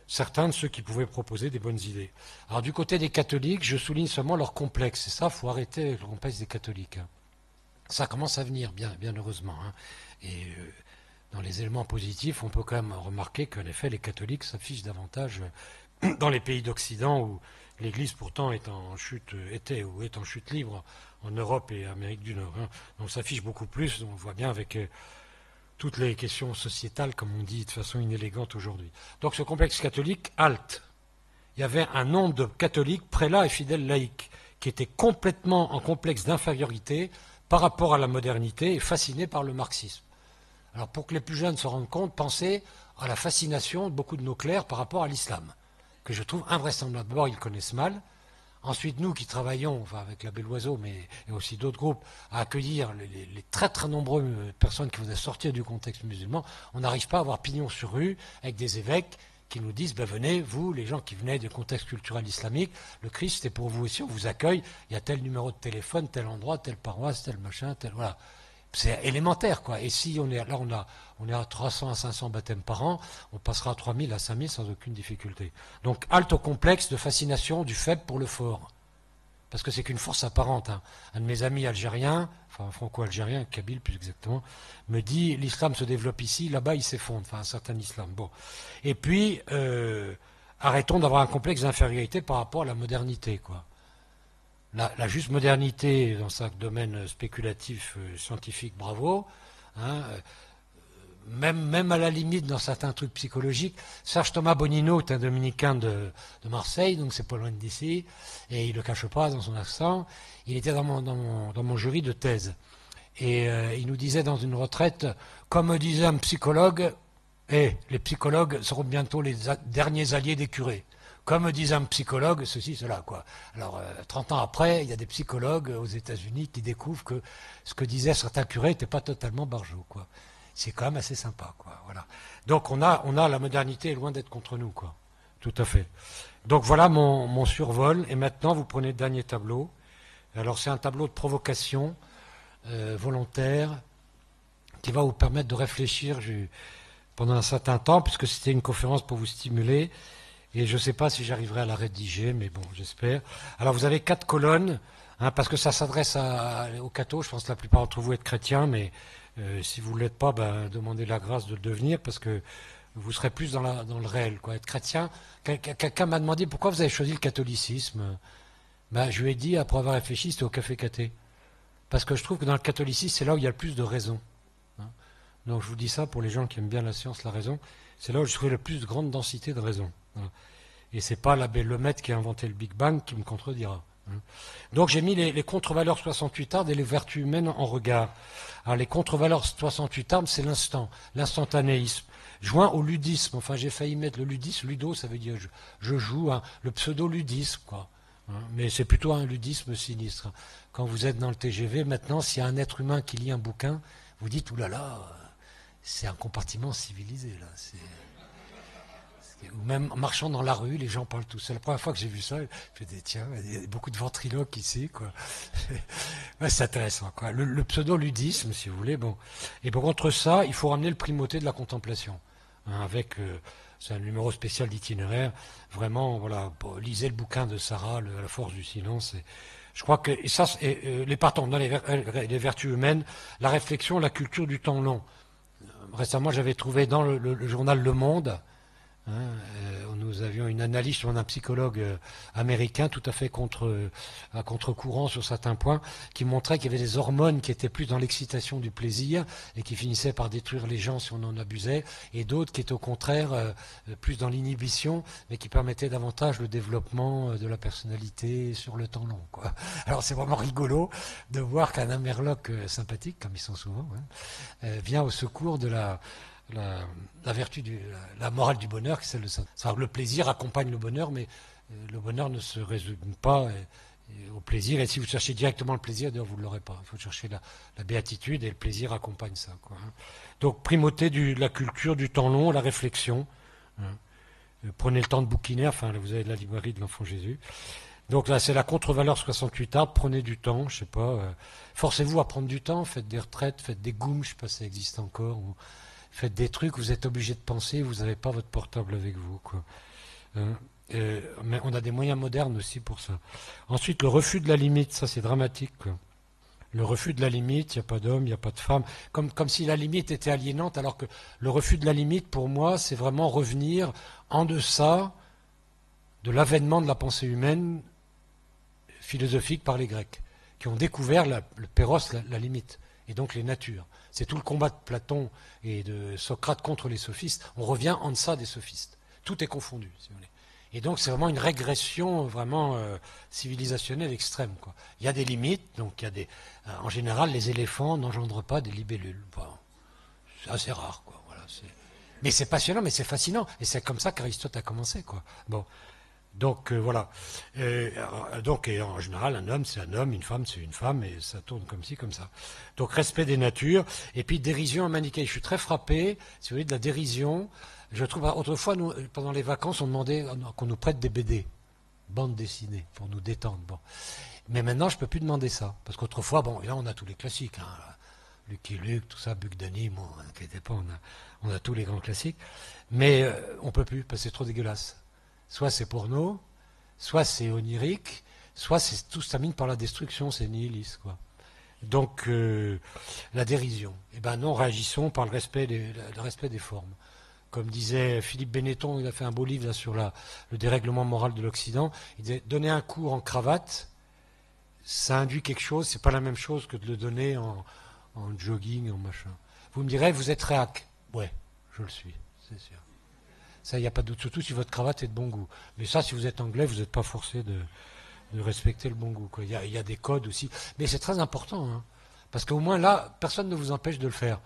[SPEAKER 2] certains de ceux qui pouvaient proposer des bonnes idées. Alors du côté des catholiques, je souligne seulement leur complexe. Et ça, il faut arrêter avec le complexe des catholiques. Hein. Ça commence à venir, bien heureusement. Hein. Et dans les éléments positifs, on peut quand même remarquer qu'en effet, les catholiques s'affichent davantage dans les pays d'Occident où l'Église pourtant est en chute libre en Europe et Amérique du Nord. Hein. Donc s'affiche beaucoup plus, on le voit bien avec toutes les questions sociétales, comme on dit de façon inélégante aujourd'hui. Donc ce complexe catholique halte. Il y avait un nombre de catholiques, prélats et fidèles laïcs, qui étaient complètement en complexe d'infériorité par rapport à la modernité et fascinés par le marxisme. Alors pour que les plus jeunes se rendent compte, pensez à la fascination de beaucoup de nos clercs par rapport à l'islam, que je trouve invraisemblable. D'abord, ils le connaissent mal.
[SPEAKER 3] Ensuite, nous qui travaillons, enfin avec l'abbé Loiseau, mais et aussi d'autres groupes, à accueillir les très très nombreuses personnes qui voudraient sortir du contexte musulman, on n'arrive pas à avoir pignon sur rue avec des évêques qui nous disent, ben venez, vous, les gens qui venaient du contexte culturel islamique, le Christ c'est pour vous aussi, on vous accueille, il y a tel numéro de téléphone, tel endroit, telle paroisse, tel machin, tel... Voilà. C'est élémentaire, quoi. Et si on est là, on est à 300 à 500 baptêmes par an, on passera à 3000 à 5000 sans aucune difficulté. Donc, halte au complexe de fascination du faible pour le fort. Parce que c'est qu'une force apparente. Hein. Un de mes amis algériens, enfin franco-algérien, kabyle plus exactement, me dit l'islam se développe ici, là-bas il s'effondre. Enfin, un certain islam. Bon. Et puis, arrêtons d'avoir un complexe d'infériorité par rapport à la modernité, quoi. La juste modernité dans ce domaine spéculatif, scientifique, bravo. Hein, même à la limite dans certains trucs psychologiques. Serge Thomas Bonino est un dominicain de Marseille, donc c'est pas loin d'ici, et il ne le cache pas dans son accent. Il était dans mon jury de thèse. Et il nous disait dans une retraite, comme disait un psychologue, les psychologues seront bientôt les derniers alliés des curés. Comme disait un psychologue, ceci, cela, quoi. Alors, 30 ans après, il y a des psychologues aux États-Unis qui découvrent que ce que disaient certains curés n'était pas totalement barjot, quoi. C'est quand même assez sympa, quoi. Voilà. Donc, on a la modernité est loin d'être contre nous, quoi. Tout à fait. Donc, voilà mon survol. Et maintenant, vous prenez le dernier tableau. Alors, c'est un tableau de provocation volontaire qui va vous permettre de réfléchir pendant un certain temps, puisque c'était une conférence pour vous stimuler. Et je ne sais pas si j'arriverai à la rédiger, mais bon, j'espère. Alors, vous avez 4 colonnes, hein, parce que ça s'adresse aux cathos. Je pense que la plupart d'entre vous êtes chrétiens, mais si vous ne l'êtes pas, ben, demandez la grâce de le devenir, parce que vous serez plus dans le réel, quoi. Être chrétien. Quelqu'un m'a demandé pourquoi vous avez choisi le catholicisme. Ben, je lui ai dit, après avoir réfléchi, c'était au Café Cathé. Parce que je trouve que dans le catholicisme, c'est là où il y a le plus de raison. Hein. Donc, je vous dis ça pour les gens qui aiment bien la science, la raison. C'est là où je trouvais le plus de grande densité de raison. Voilà. Et c'est pas l'abbé Lemaitre qui a inventé le Big Bang qui me contredira. Hein. Donc j'ai mis les contre-valeurs 68 armes et les vertus humaines en regard. Alors les contre-valeurs 68 armes, c'est l'instant, l'instantanéisme, joint au ludisme. Enfin j'ai failli mettre le ludisme, ludo ça veut dire je joue, hein, le pseudo-ludisme, quoi. Hein. Mais c'est plutôt un ludisme sinistre. Quand vous êtes dans le TGV, maintenant, s'il y a un être humain qui lit un bouquin, vous dites oulala, c'est un compartiment civilisé là. Ou même en marchant dans la rue, les gens parlent tous. C'est la première fois que j'ai vu ça. Je me dis, tiens, il y a beaucoup de ventriloques ici, quoi. Ouais, c'est intéressant, quoi. Le pseudo-ludisme, si vous voulez, bon. Et pour contre ça, il faut ramener le primauté de la contemplation. Hein, avec, c'est un numéro spécial d'itinéraire. Vraiment, voilà, lisez le bouquin de Sarah, La force du silence. Je crois que, et ça, les partants dans les vertus humaines, la réflexion, la culture du temps long. Récemment, j'avais trouvé dans le journal Le Monde, hein, nous avions une analyse sur un psychologue américain tout à fait à contre-courant sur certains points, qui montrait qu'il y avait des hormones qui étaient plus dans l'excitation du plaisir et qui finissaient par détruire les gens si on en abusait, et d'autres qui étaient au contraire plus dans l'inhibition, mais qui permettaient davantage le développement de la personnalité sur le temps long, quoi. Alors c'est vraiment rigolo de voir qu'un amerloc sympathique, comme ils sont souvent, hein, vient au secours de la vertu, la morale du bonheur, qui est celle de ça. Le plaisir accompagne le bonheur, mais le bonheur ne se résume pas au plaisir. Et si vous cherchez directement le plaisir, d'ailleurs, vous ne l'aurez pas. Il faut chercher la béatitude, et le plaisir accompagne ça, quoi. Donc, primauté de la culture, du temps long, la réflexion. Hein. Prenez le temps de bouquiner. Enfin, là, vous avez de la librairie de l'Enfant Jésus. Donc là, c'est la contre-valeur 68 arts. Prenez du temps, je sais pas. Forcez-vous à prendre du temps. Faites des retraites, faites des goums, je sais pas si ça existe encore. Faites des trucs, vous êtes obligé de penser, vous n'avez pas votre portable avec vous, quoi. Mais on a des moyens modernes aussi pour ça. Ensuite, le refus de la limite, ça c'est dramatique, quoi. Le refus de la limite, il n'y a pas d'homme, il n'y a pas de femme, comme si la limite était aliénante, alors que le refus de la limite, pour moi, c'est vraiment revenir en deçà de l'avènement de la pensée humaine philosophique par les Grecs, qui ont découvert le péros, la limite, et donc les natures. C'est tout le combat de Platon et de Socrate contre les sophistes. On revient en deçà des sophistes. Tout est confondu, si vous voulez. Et donc c'est vraiment une régression vraiment civilisationnelle extrême, quoi. Il y a des limites, donc il y a en général, les éléphants n'engendrent pas des libellules. Bon, c'est assez rare, quoi. Voilà, mais c'est passionnant, mais c'est fascinant. Et c'est comme ça qu'Aristote a commencé, quoi. Bon. Donc voilà. Donc et en général, un homme c'est un homme, une femme c'est une femme, et ça tourne comme ci, comme ça. Donc respect des natures, et puis dérision en manichéisme. Je suis très frappé, si vous voulez, de la dérision. Je trouve, autrefois, nous, pendant les vacances, on demandait qu'on nous prête des BD, bandes dessinées, pour nous détendre. Bon. Mais maintenant, je ne peux plus demander ça. Parce qu'autrefois, bon, et là, on a tous les classiques. Hein, Lucky Luke, tout ça, Buck Danny, bon, n'inquiétez pas, on a tous les grands classiques. Mais on ne peut plus, parce que c'est trop dégueulasse. Soit c'est porno, soit c'est onirique, soit tout se termine par la destruction, c'est nihiliste, quoi. Donc, la dérision. Eh ben non, réagissons par le respect des formes. Comme disait Philippe Benetton, il a fait un beau livre là, sur le dérèglement moral de l'Occident. Il disait, donner un cours en cravate, ça induit quelque chose, c'est pas la même chose que de le donner en jogging, en machin. Vous me direz, vous êtes réac. Ouais, je le suis, c'est sûr. Ça, il n'y a pas de doute, surtout si votre cravate est de bon goût. Mais ça, si vous êtes anglais, vous n'êtes pas forcé de respecter le bon goût, quoi. Il y a des codes aussi. Mais c'est très important, hein, parce qu'au moins là, personne ne vous empêche de le faire.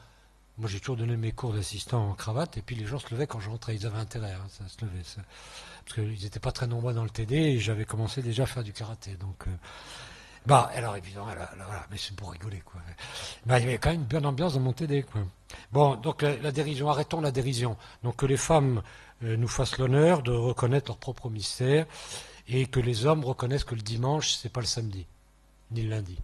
[SPEAKER 3] Moi, j'ai toujours donné mes cours d'assistant en cravate, et puis les gens se levaient quand je rentrais. Ils avaient intérêt, hein, ça se levait. Ça. Parce qu'ils n'étaient pas très nombreux dans le TD, et j'avais commencé déjà à faire du karaté. Donc, alors évidemment, voilà, mais c'est pour rigoler, quoi. Il y avait quand même une bonne ambiance dans mon TD, quoi. Bon, donc la dérision, arrêtons la dérision. Donc que les femmes nous fassent l'honneur de reconnaître leur propre mystère, et que les hommes reconnaissent que le dimanche, c'est pas le samedi, ni le lundi.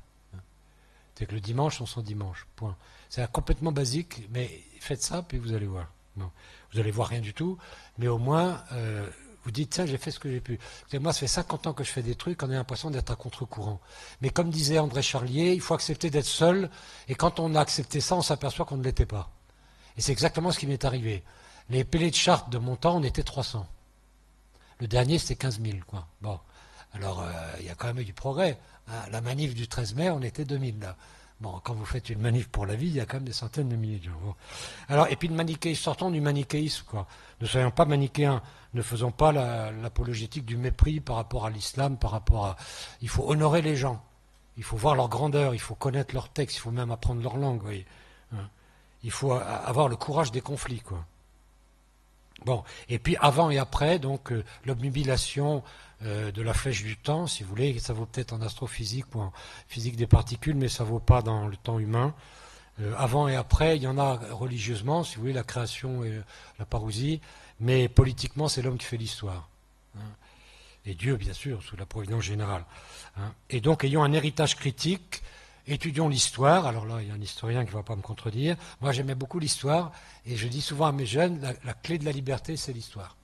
[SPEAKER 3] C'est que le dimanche, on s'en dimanche, point. C'est complètement basique, mais faites ça, puis vous allez voir. Bon. Vous allez voir rien du tout, mais au moins, vous dites, tiens, j'ai fait ce que j'ai pu. Moi, ça fait 50 ans que je fais des trucs, on a l'impression d'être à contre-courant. Mais comme disait André Charlier, il faut accepter d'être seul, et quand on a accepté ça, on s'aperçoit qu'on ne l'était pas. Et c'est exactement ce qui m'est arrivé. Les pélés de charte de mon temps, on était 300. Le dernier, c'était 15 000, quoi. Bon. Alors, il y a quand même eu du progrès. Hein. La manif du 13 mai, on était 2000, là. Bon, quand vous faites une manif pour la vie, il y a quand même des centaines de milliers de gens. Bon. Alors, et puis, sortons du manichéisme, quoi. Ne soyons pas manichéens. Ne faisons pas l'apologétique du mépris par rapport à l'islam, Il faut honorer les gens. Il faut voir leur grandeur, il faut connaître leurs textes, il faut même apprendre leur langue, vous voyez. Hein. Il faut avoir le courage des conflits, quoi. Bon, et puis avant et après, donc l'obnubilation de la flèche du temps, si vous voulez, ça vaut peut-être en astrophysique ou en physique des particules, mais ça ne vaut pas dans le temps humain. Avant et après, il y en a religieusement, si vous voulez, la création et la parousie, mais politiquement, c'est l'homme qui fait l'histoire. Hein. Et Dieu, bien sûr, sous la providence générale. Hein. Et donc, ayons un héritage critique. Étudions l'histoire. Alors là, il y a un historien qui ne va pas me contredire. Moi, j'aimais beaucoup l'histoire. Et je dis souvent à mes jeunes, la clé de la liberté, c'est l'histoire.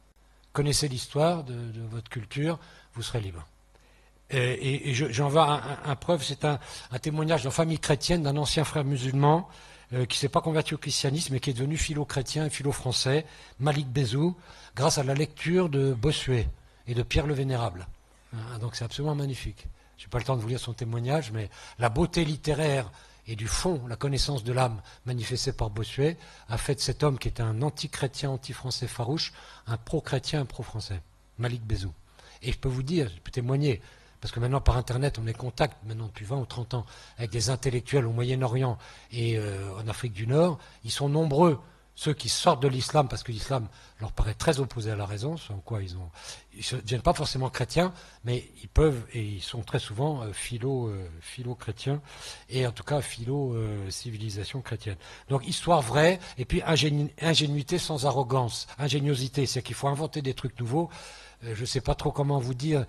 [SPEAKER 3] Connaissez l'histoire de votre culture, vous serez libre. Et j'en veux un preuve, c'est un témoignage d'une famille chrétienne, d'un ancien frère musulman, qui ne s'est pas converti au christianisme, mais qui est devenu philo-chrétien et philo-français, Malik Bezou, grâce à la lecture de Bossuet et de Pierre le Vénérable. Hein, donc c'est absolument magnifique. Je n'ai pas le temps de vous lire son témoignage, mais la beauté littéraire et du fond, la connaissance de l'âme manifestée par Bossuet, a fait de cet homme qui était un anti-chrétien, anti-français farouche, un pro-chrétien, un pro-français, Malik Bezou. Et je peux vous dire, je peux témoigner, parce que maintenant par Internet, on est en contact, maintenant depuis 20 ou 30 ans, avec des intellectuels au Moyen-Orient et en Afrique du Nord, ils sont nombreux. Ceux qui sortent de l'islam, parce que l'islam leur paraît très opposé à la raison, sans quoi ils ne se deviennent pas forcément chrétiens, mais ils peuvent, et ils sont très souvent philo-chrétiens, et en tout cas philo-civilisation chrétienne. Donc histoire vraie, et puis ingénuité sans arrogance, ingéniosité, c'est qu'il faut inventer des trucs nouveaux. Je ne sais pas trop comment vous dire.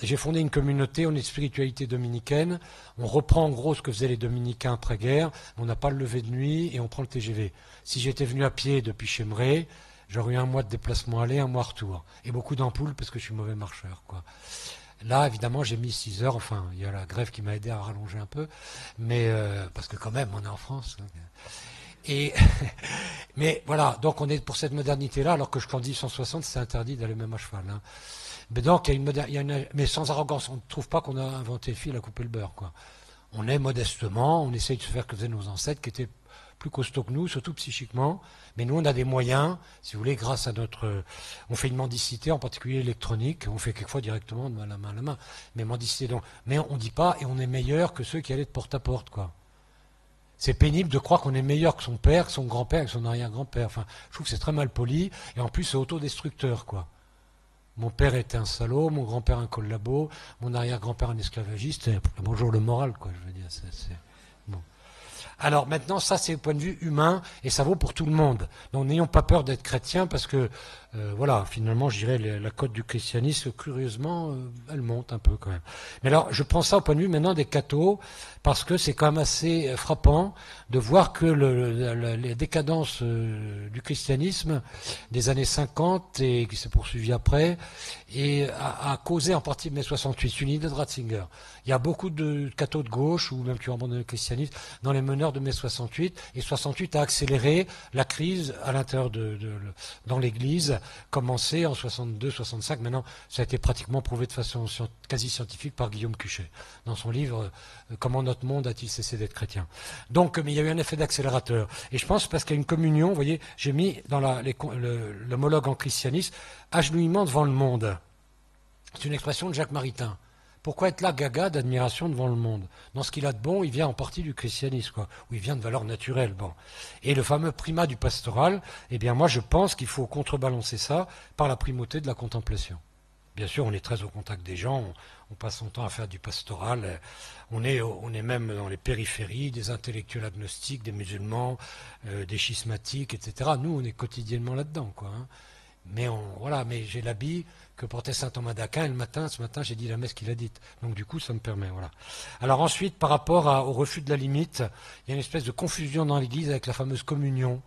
[SPEAKER 3] J'ai fondé une communauté, on est de spiritualité dominicaine, on reprend en gros ce que faisaient les dominicains après-guerre, on n'a pas le lever de nuit et on prend le TGV. Si j'étais venu à pied depuis Chemré, j'aurais eu un mois de déplacement aller, un mois retour. Et beaucoup d'ampoules parce que je suis mauvais marcheur, quoi. Là, évidemment, j'ai mis 6 heures, enfin, il y a la grève qui m'a aidé à rallonger un peu, mais parce que quand même, on est en France. Hein. Mais voilà, donc on est pour cette modernité-là, alors que je dis 160, c'est interdit d'aller même à cheval. Hein. Mais donc, mais sans arrogance, on ne trouve pas qu'on a inventé le fil à couper le beurre, quoi. On est modestement, on essaye de se faire que faisaient nos ancêtres, qui étaient plus costauds que nous, surtout psychiquement. Mais nous, on a des moyens, si vous voulez, grâce à on fait une mendicité, en particulier électronique. On fait quelquefois directement de la main à la main. Mais mendicité, donc. Mais on ne dit pas, et on est meilleur que ceux qui allaient de porte à porte, quoi. C'est pénible de croire qu'on est meilleur que son père, que son grand-père, que son arrière-grand-père. Enfin, je trouve que c'est très mal poli, et en plus, c'est autodestructeur, quoi. Mon père était un salaud, mon grand-père un collabo, mon arrière-grand-père un esclavagiste. Bonjour le moral, quoi, je veux dire. Bon. Alors maintenant, ça c'est au point de vue humain, et ça vaut pour tout le monde. Donc n'ayons pas peur d'être chrétien, parce que, voilà, finalement, je dirais, la cote du christianisme, curieusement, elle monte un peu quand même. Mais alors, je prends ça au point de vue maintenant des cathos, parce que c'est quand même assez frappant de voir que les décadences du christianisme des années 50, et qui s'est poursuivi après, et a causé en partie mai 68. C'est une idée de Ratzinger. Il y a beaucoup de cathos de gauche, ou même qui ont abandonné le christianisme, dans les meneurs de mai 68, et 68 a accéléré la crise à l'intérieur dans l'Église, commencé en 62-65. Maintenant, ça a été pratiquement prouvé de façon quasi scientifique par Guillaume Cuchet, dans son livre Comment notre monde a-t-il cessé d'être chrétien. Donc, mais il y a eu un effet d'accélérateur. Et je pense parce qu'il y a une communion, vous voyez, j'ai mis dans l'homologue en christianisme, agenouillement devant le monde. C'est une expression de Jacques Maritain. Pourquoi être là gaga d'admiration devant le monde? Dans ce qu'il a de bon, il vient en partie du christianisme, quoi, où il vient de valeurs naturelles. Bon. Et le fameux primat du pastoral, eh bien moi je pense qu'il faut contrebalancer ça par la primauté de la contemplation. Bien sûr, on est très au contact des gens, on passe son temps à faire du pastoral, on est même dans les périphéries, des intellectuels agnostiques, des musulmans, des schismatiques, etc. Nous, on est quotidiennement là-dedans, quoi. Hein. Mais voilà, mais j'ai l'habit que portait saint Thomas d'Aquin, et ce matin, j'ai dit la messe qu'il a dite. Donc du coup, ça me permet, voilà. Alors ensuite, par rapport au refus de la limite, il y a une espèce de confusion dans l'Église avec la fameuse communion,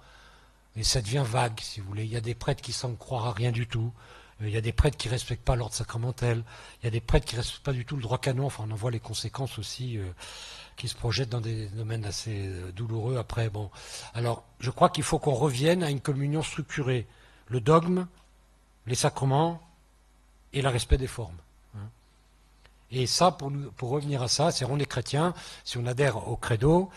[SPEAKER 3] et ça devient vague, si vous voulez. Il y a des prêtres qui semblent croire à rien du tout. Il y a des prêtres qui ne respectent pas l'ordre sacramentel. Il y a des prêtres qui ne respectent pas du tout le droit canon. Enfin, on en voit les conséquences aussi, qui se projettent dans des domaines assez douloureux après. Bon, alors, je crois qu'il faut qu'on revienne à une communion structurée. Le dogme, les sacrements et le respect des formes. Et ça, pour revenir à ça, c'est on est chrétien, si on adhère au credo,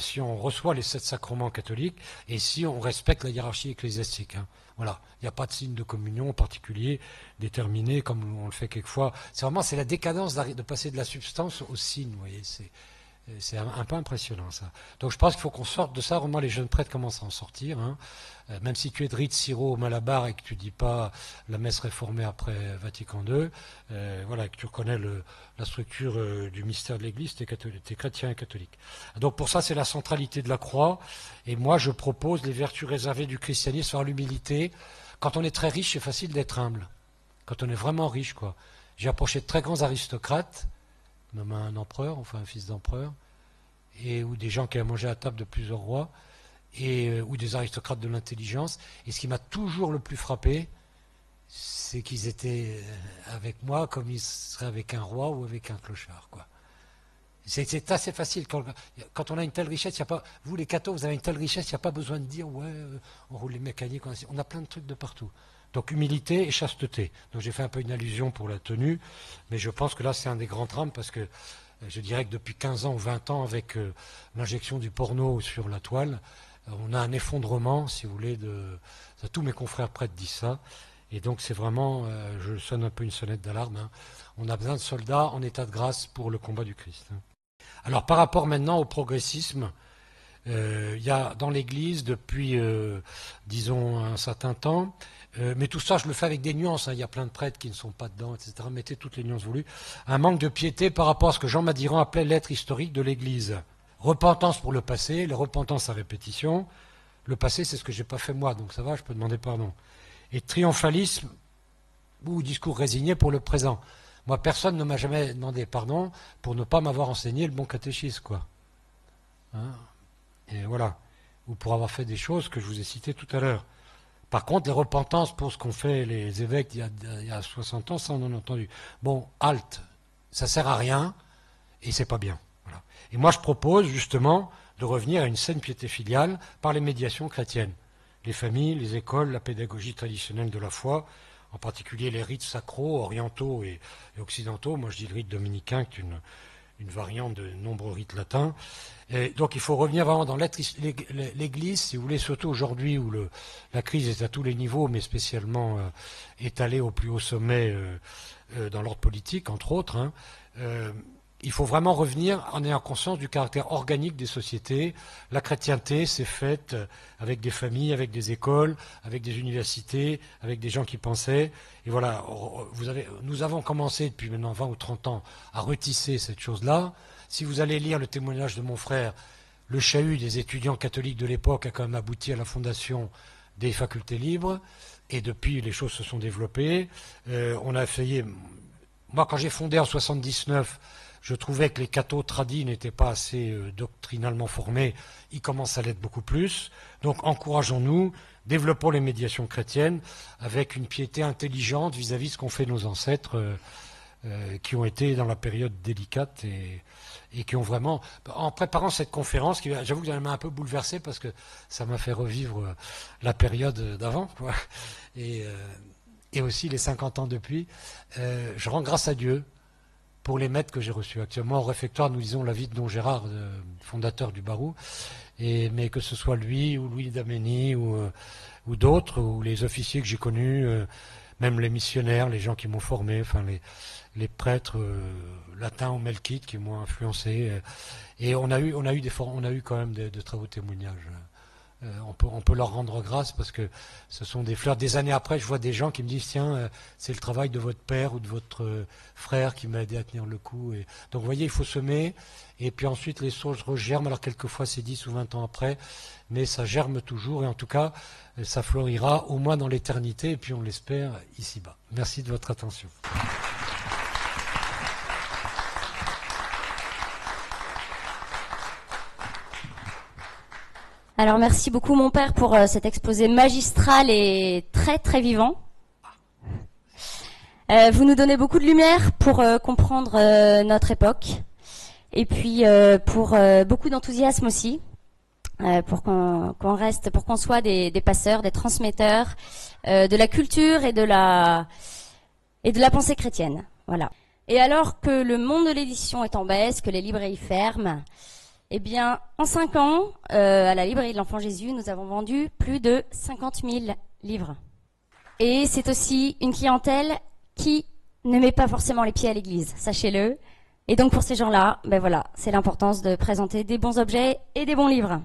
[SPEAKER 3] si on reçoit les 7 sacrements catholiques, et si on respecte la hiérarchie ecclésiastique. Hein. Voilà, il n'y a pas de signe de communion en particulier déterminé, comme on le fait quelquefois. C'est la décadence de passer de la substance au signe, vous voyez, c'est un peu impressionnant ça. Donc je pense qu'il faut qu'on sorte de ça. Vraiment, les jeunes prêtres commencent à en sortir. Hein. Même si tu es de rite Syro au Malabar et que tu ne dis pas la messe réformée après Vatican II, voilà, que tu reconnais la structure du mystère de l'Église, tu es chrétien et catholique. Donc pour ça, c'est la centralité de la croix. Et moi, je propose les vertus réservées du christianisme par l'humilité. Quand on est très riche, c'est facile d'être humble. Quand on est vraiment riche, quoi. J'ai approché de très grands aristocrates, même un empereur, enfin un fils d'empereur, ou des gens qui avaient mangé à table de plusieurs rois, ou des aristocrates de l'intelligence. Et ce qui m'a toujours le plus frappé, c'est qu'ils étaient avec moi comme ils seraient avec un roi ou avec un clochard, quoi. C'est assez facile. Quand on a une telle richesse, vous les cathos, vous avez une telle richesse, il n'y a pas besoin de dire, ouais, on roule les mécaniques, on a plein de trucs de partout. Donc humilité et chasteté. Donc j'ai fait un peu une allusion pour la tenue, mais je pense que là c'est un des grands drames parce que je dirais que depuis 15 ans ou 20 ans, avec l'injection du porno sur la toile, on a un effondrement, si vous voulez, tous mes confrères prêtres disent ça. Et donc c'est vraiment, je sonne un peu une sonnette d'alarme, hein. On a besoin de soldats en état de grâce pour le combat du Christ. Hein. Alors par rapport maintenant au progressisme, il y a dans l'Église depuis, disons, un certain temps, mais tout ça je le fais avec des nuances, hein. Il y a plein de prêtres qui ne sont pas dedans, etc. Mettez toutes les nuances voulues. Un manque de piété par rapport à ce que Jean Madiran appelait l'être historique de l'Église. Repentance pour le passé, la repentance à répétition. Le passé, c'est ce que j'ai pas fait moi, donc ça va, je peux demander pardon. Et triomphalisme ou discours résigné pour le présent. Moi, personne ne m'a jamais demandé pardon pour ne pas m'avoir enseigné le bon catéchisme, quoi. Hein? Et voilà. Ou pour avoir fait des choses que je vous ai citées tout à l'heure. Par contre, les repentances pour ce qu'ont fait les évêques il y a 60 ans, ça on en a entendu. Bon, halte, ça sert à rien et c'est pas bien. Voilà. Et moi, je propose justement de revenir à une saine piété filiale par les médiations chrétiennes. Les familles, les écoles, la pédagogie traditionnelle de la foi, en particulier les rites sacros, orientaux et occidentaux. Moi, je dis le rite dominicain, qui est une variante de nombreux rites latins. Et donc, il faut revenir vraiment dans l'Église, si vous voulez, surtout aujourd'hui où la crise est à tous les niveaux, mais spécialement étalée au plus haut sommet dans l'ordre politique, entre autres. Hein. il faut vraiment revenir en ayant conscience du caractère organique des sociétés. La chrétienté s'est faite avec des familles, avec des écoles, avec des universités, avec des gens qui pensaient. Et voilà, nous avons commencé depuis maintenant 20 ou 30 ans à retisser cette chose-là. Si vous allez lire le témoignage de mon frère, le chahut des étudiants catholiques de l'époque a quand même abouti à la fondation des facultés libres. Et depuis, les choses se sont développées. On a essayé... Moi, quand j'ai fondé en 79, je trouvais que les cathos tradis n'étaient pas assez doctrinalement formés. Ils commencent à l'être beaucoup plus. Donc, encourageons-nous, développons les médiations chrétiennes avec une piété intelligente vis-à-vis de ce qu'ont fait nos ancêtres qui ont été dans la période délicate et qui ont vraiment... En préparant cette conférence, j'avoue que ça m'a un peu bouleversé parce que ça m'a fait revivre la période d'avant, quoi. Et aussi les 50 ans depuis. Je rends grâce à Dieu pour les maîtres que j'ai reçus. Actuellement, au réfectoire, nous lisons la vie de Don Gérard, fondateur du Barou, mais que ce soit lui, ou Louis d'Aménie, ou d'autres, ou les officiers que j'ai connus, même les missionnaires, les gens qui m'ont formé, enfin les prêtres latins ou melkites qui m'ont influencé. Et on a eu quand même de très beaux témoignages. On peut leur rendre grâce parce que ce sont des fleurs. Des années après, je vois des gens qui me disent tiens, c'est le travail de votre père ou de votre frère qui m'a aidé à tenir le coup. Et donc, vous voyez, il faut semer et puis ensuite les choses regerment. Alors, quelquefois, c'est 10 ou 20 ans après, mais ça germe toujours et en tout cas, ça florira au moins dans l'éternité et puis on l'espère ici-bas. Merci de votre attention.
[SPEAKER 4] Alors merci beaucoup mon père pour cet exposé magistral et très très vivant. Vous nous donnez beaucoup de lumière pour comprendre notre époque et puis pour beaucoup d'enthousiasme aussi pour qu'on soit des passeurs, des transmetteurs de la culture et de la pensée chrétienne. Voilà. Et alors que le monde de l'édition est en baisse, que les librairies ferment, eh bien, en 5 ans, à la librairie de l'Enfant Jésus, nous avons vendu plus de 50 000 livres. Et c'est aussi une clientèle qui ne met pas forcément les pieds à l'église, sachez-le. Et donc pour ces gens-là, ben voilà, c'est l'importance de présenter des bons objets et des bons livres.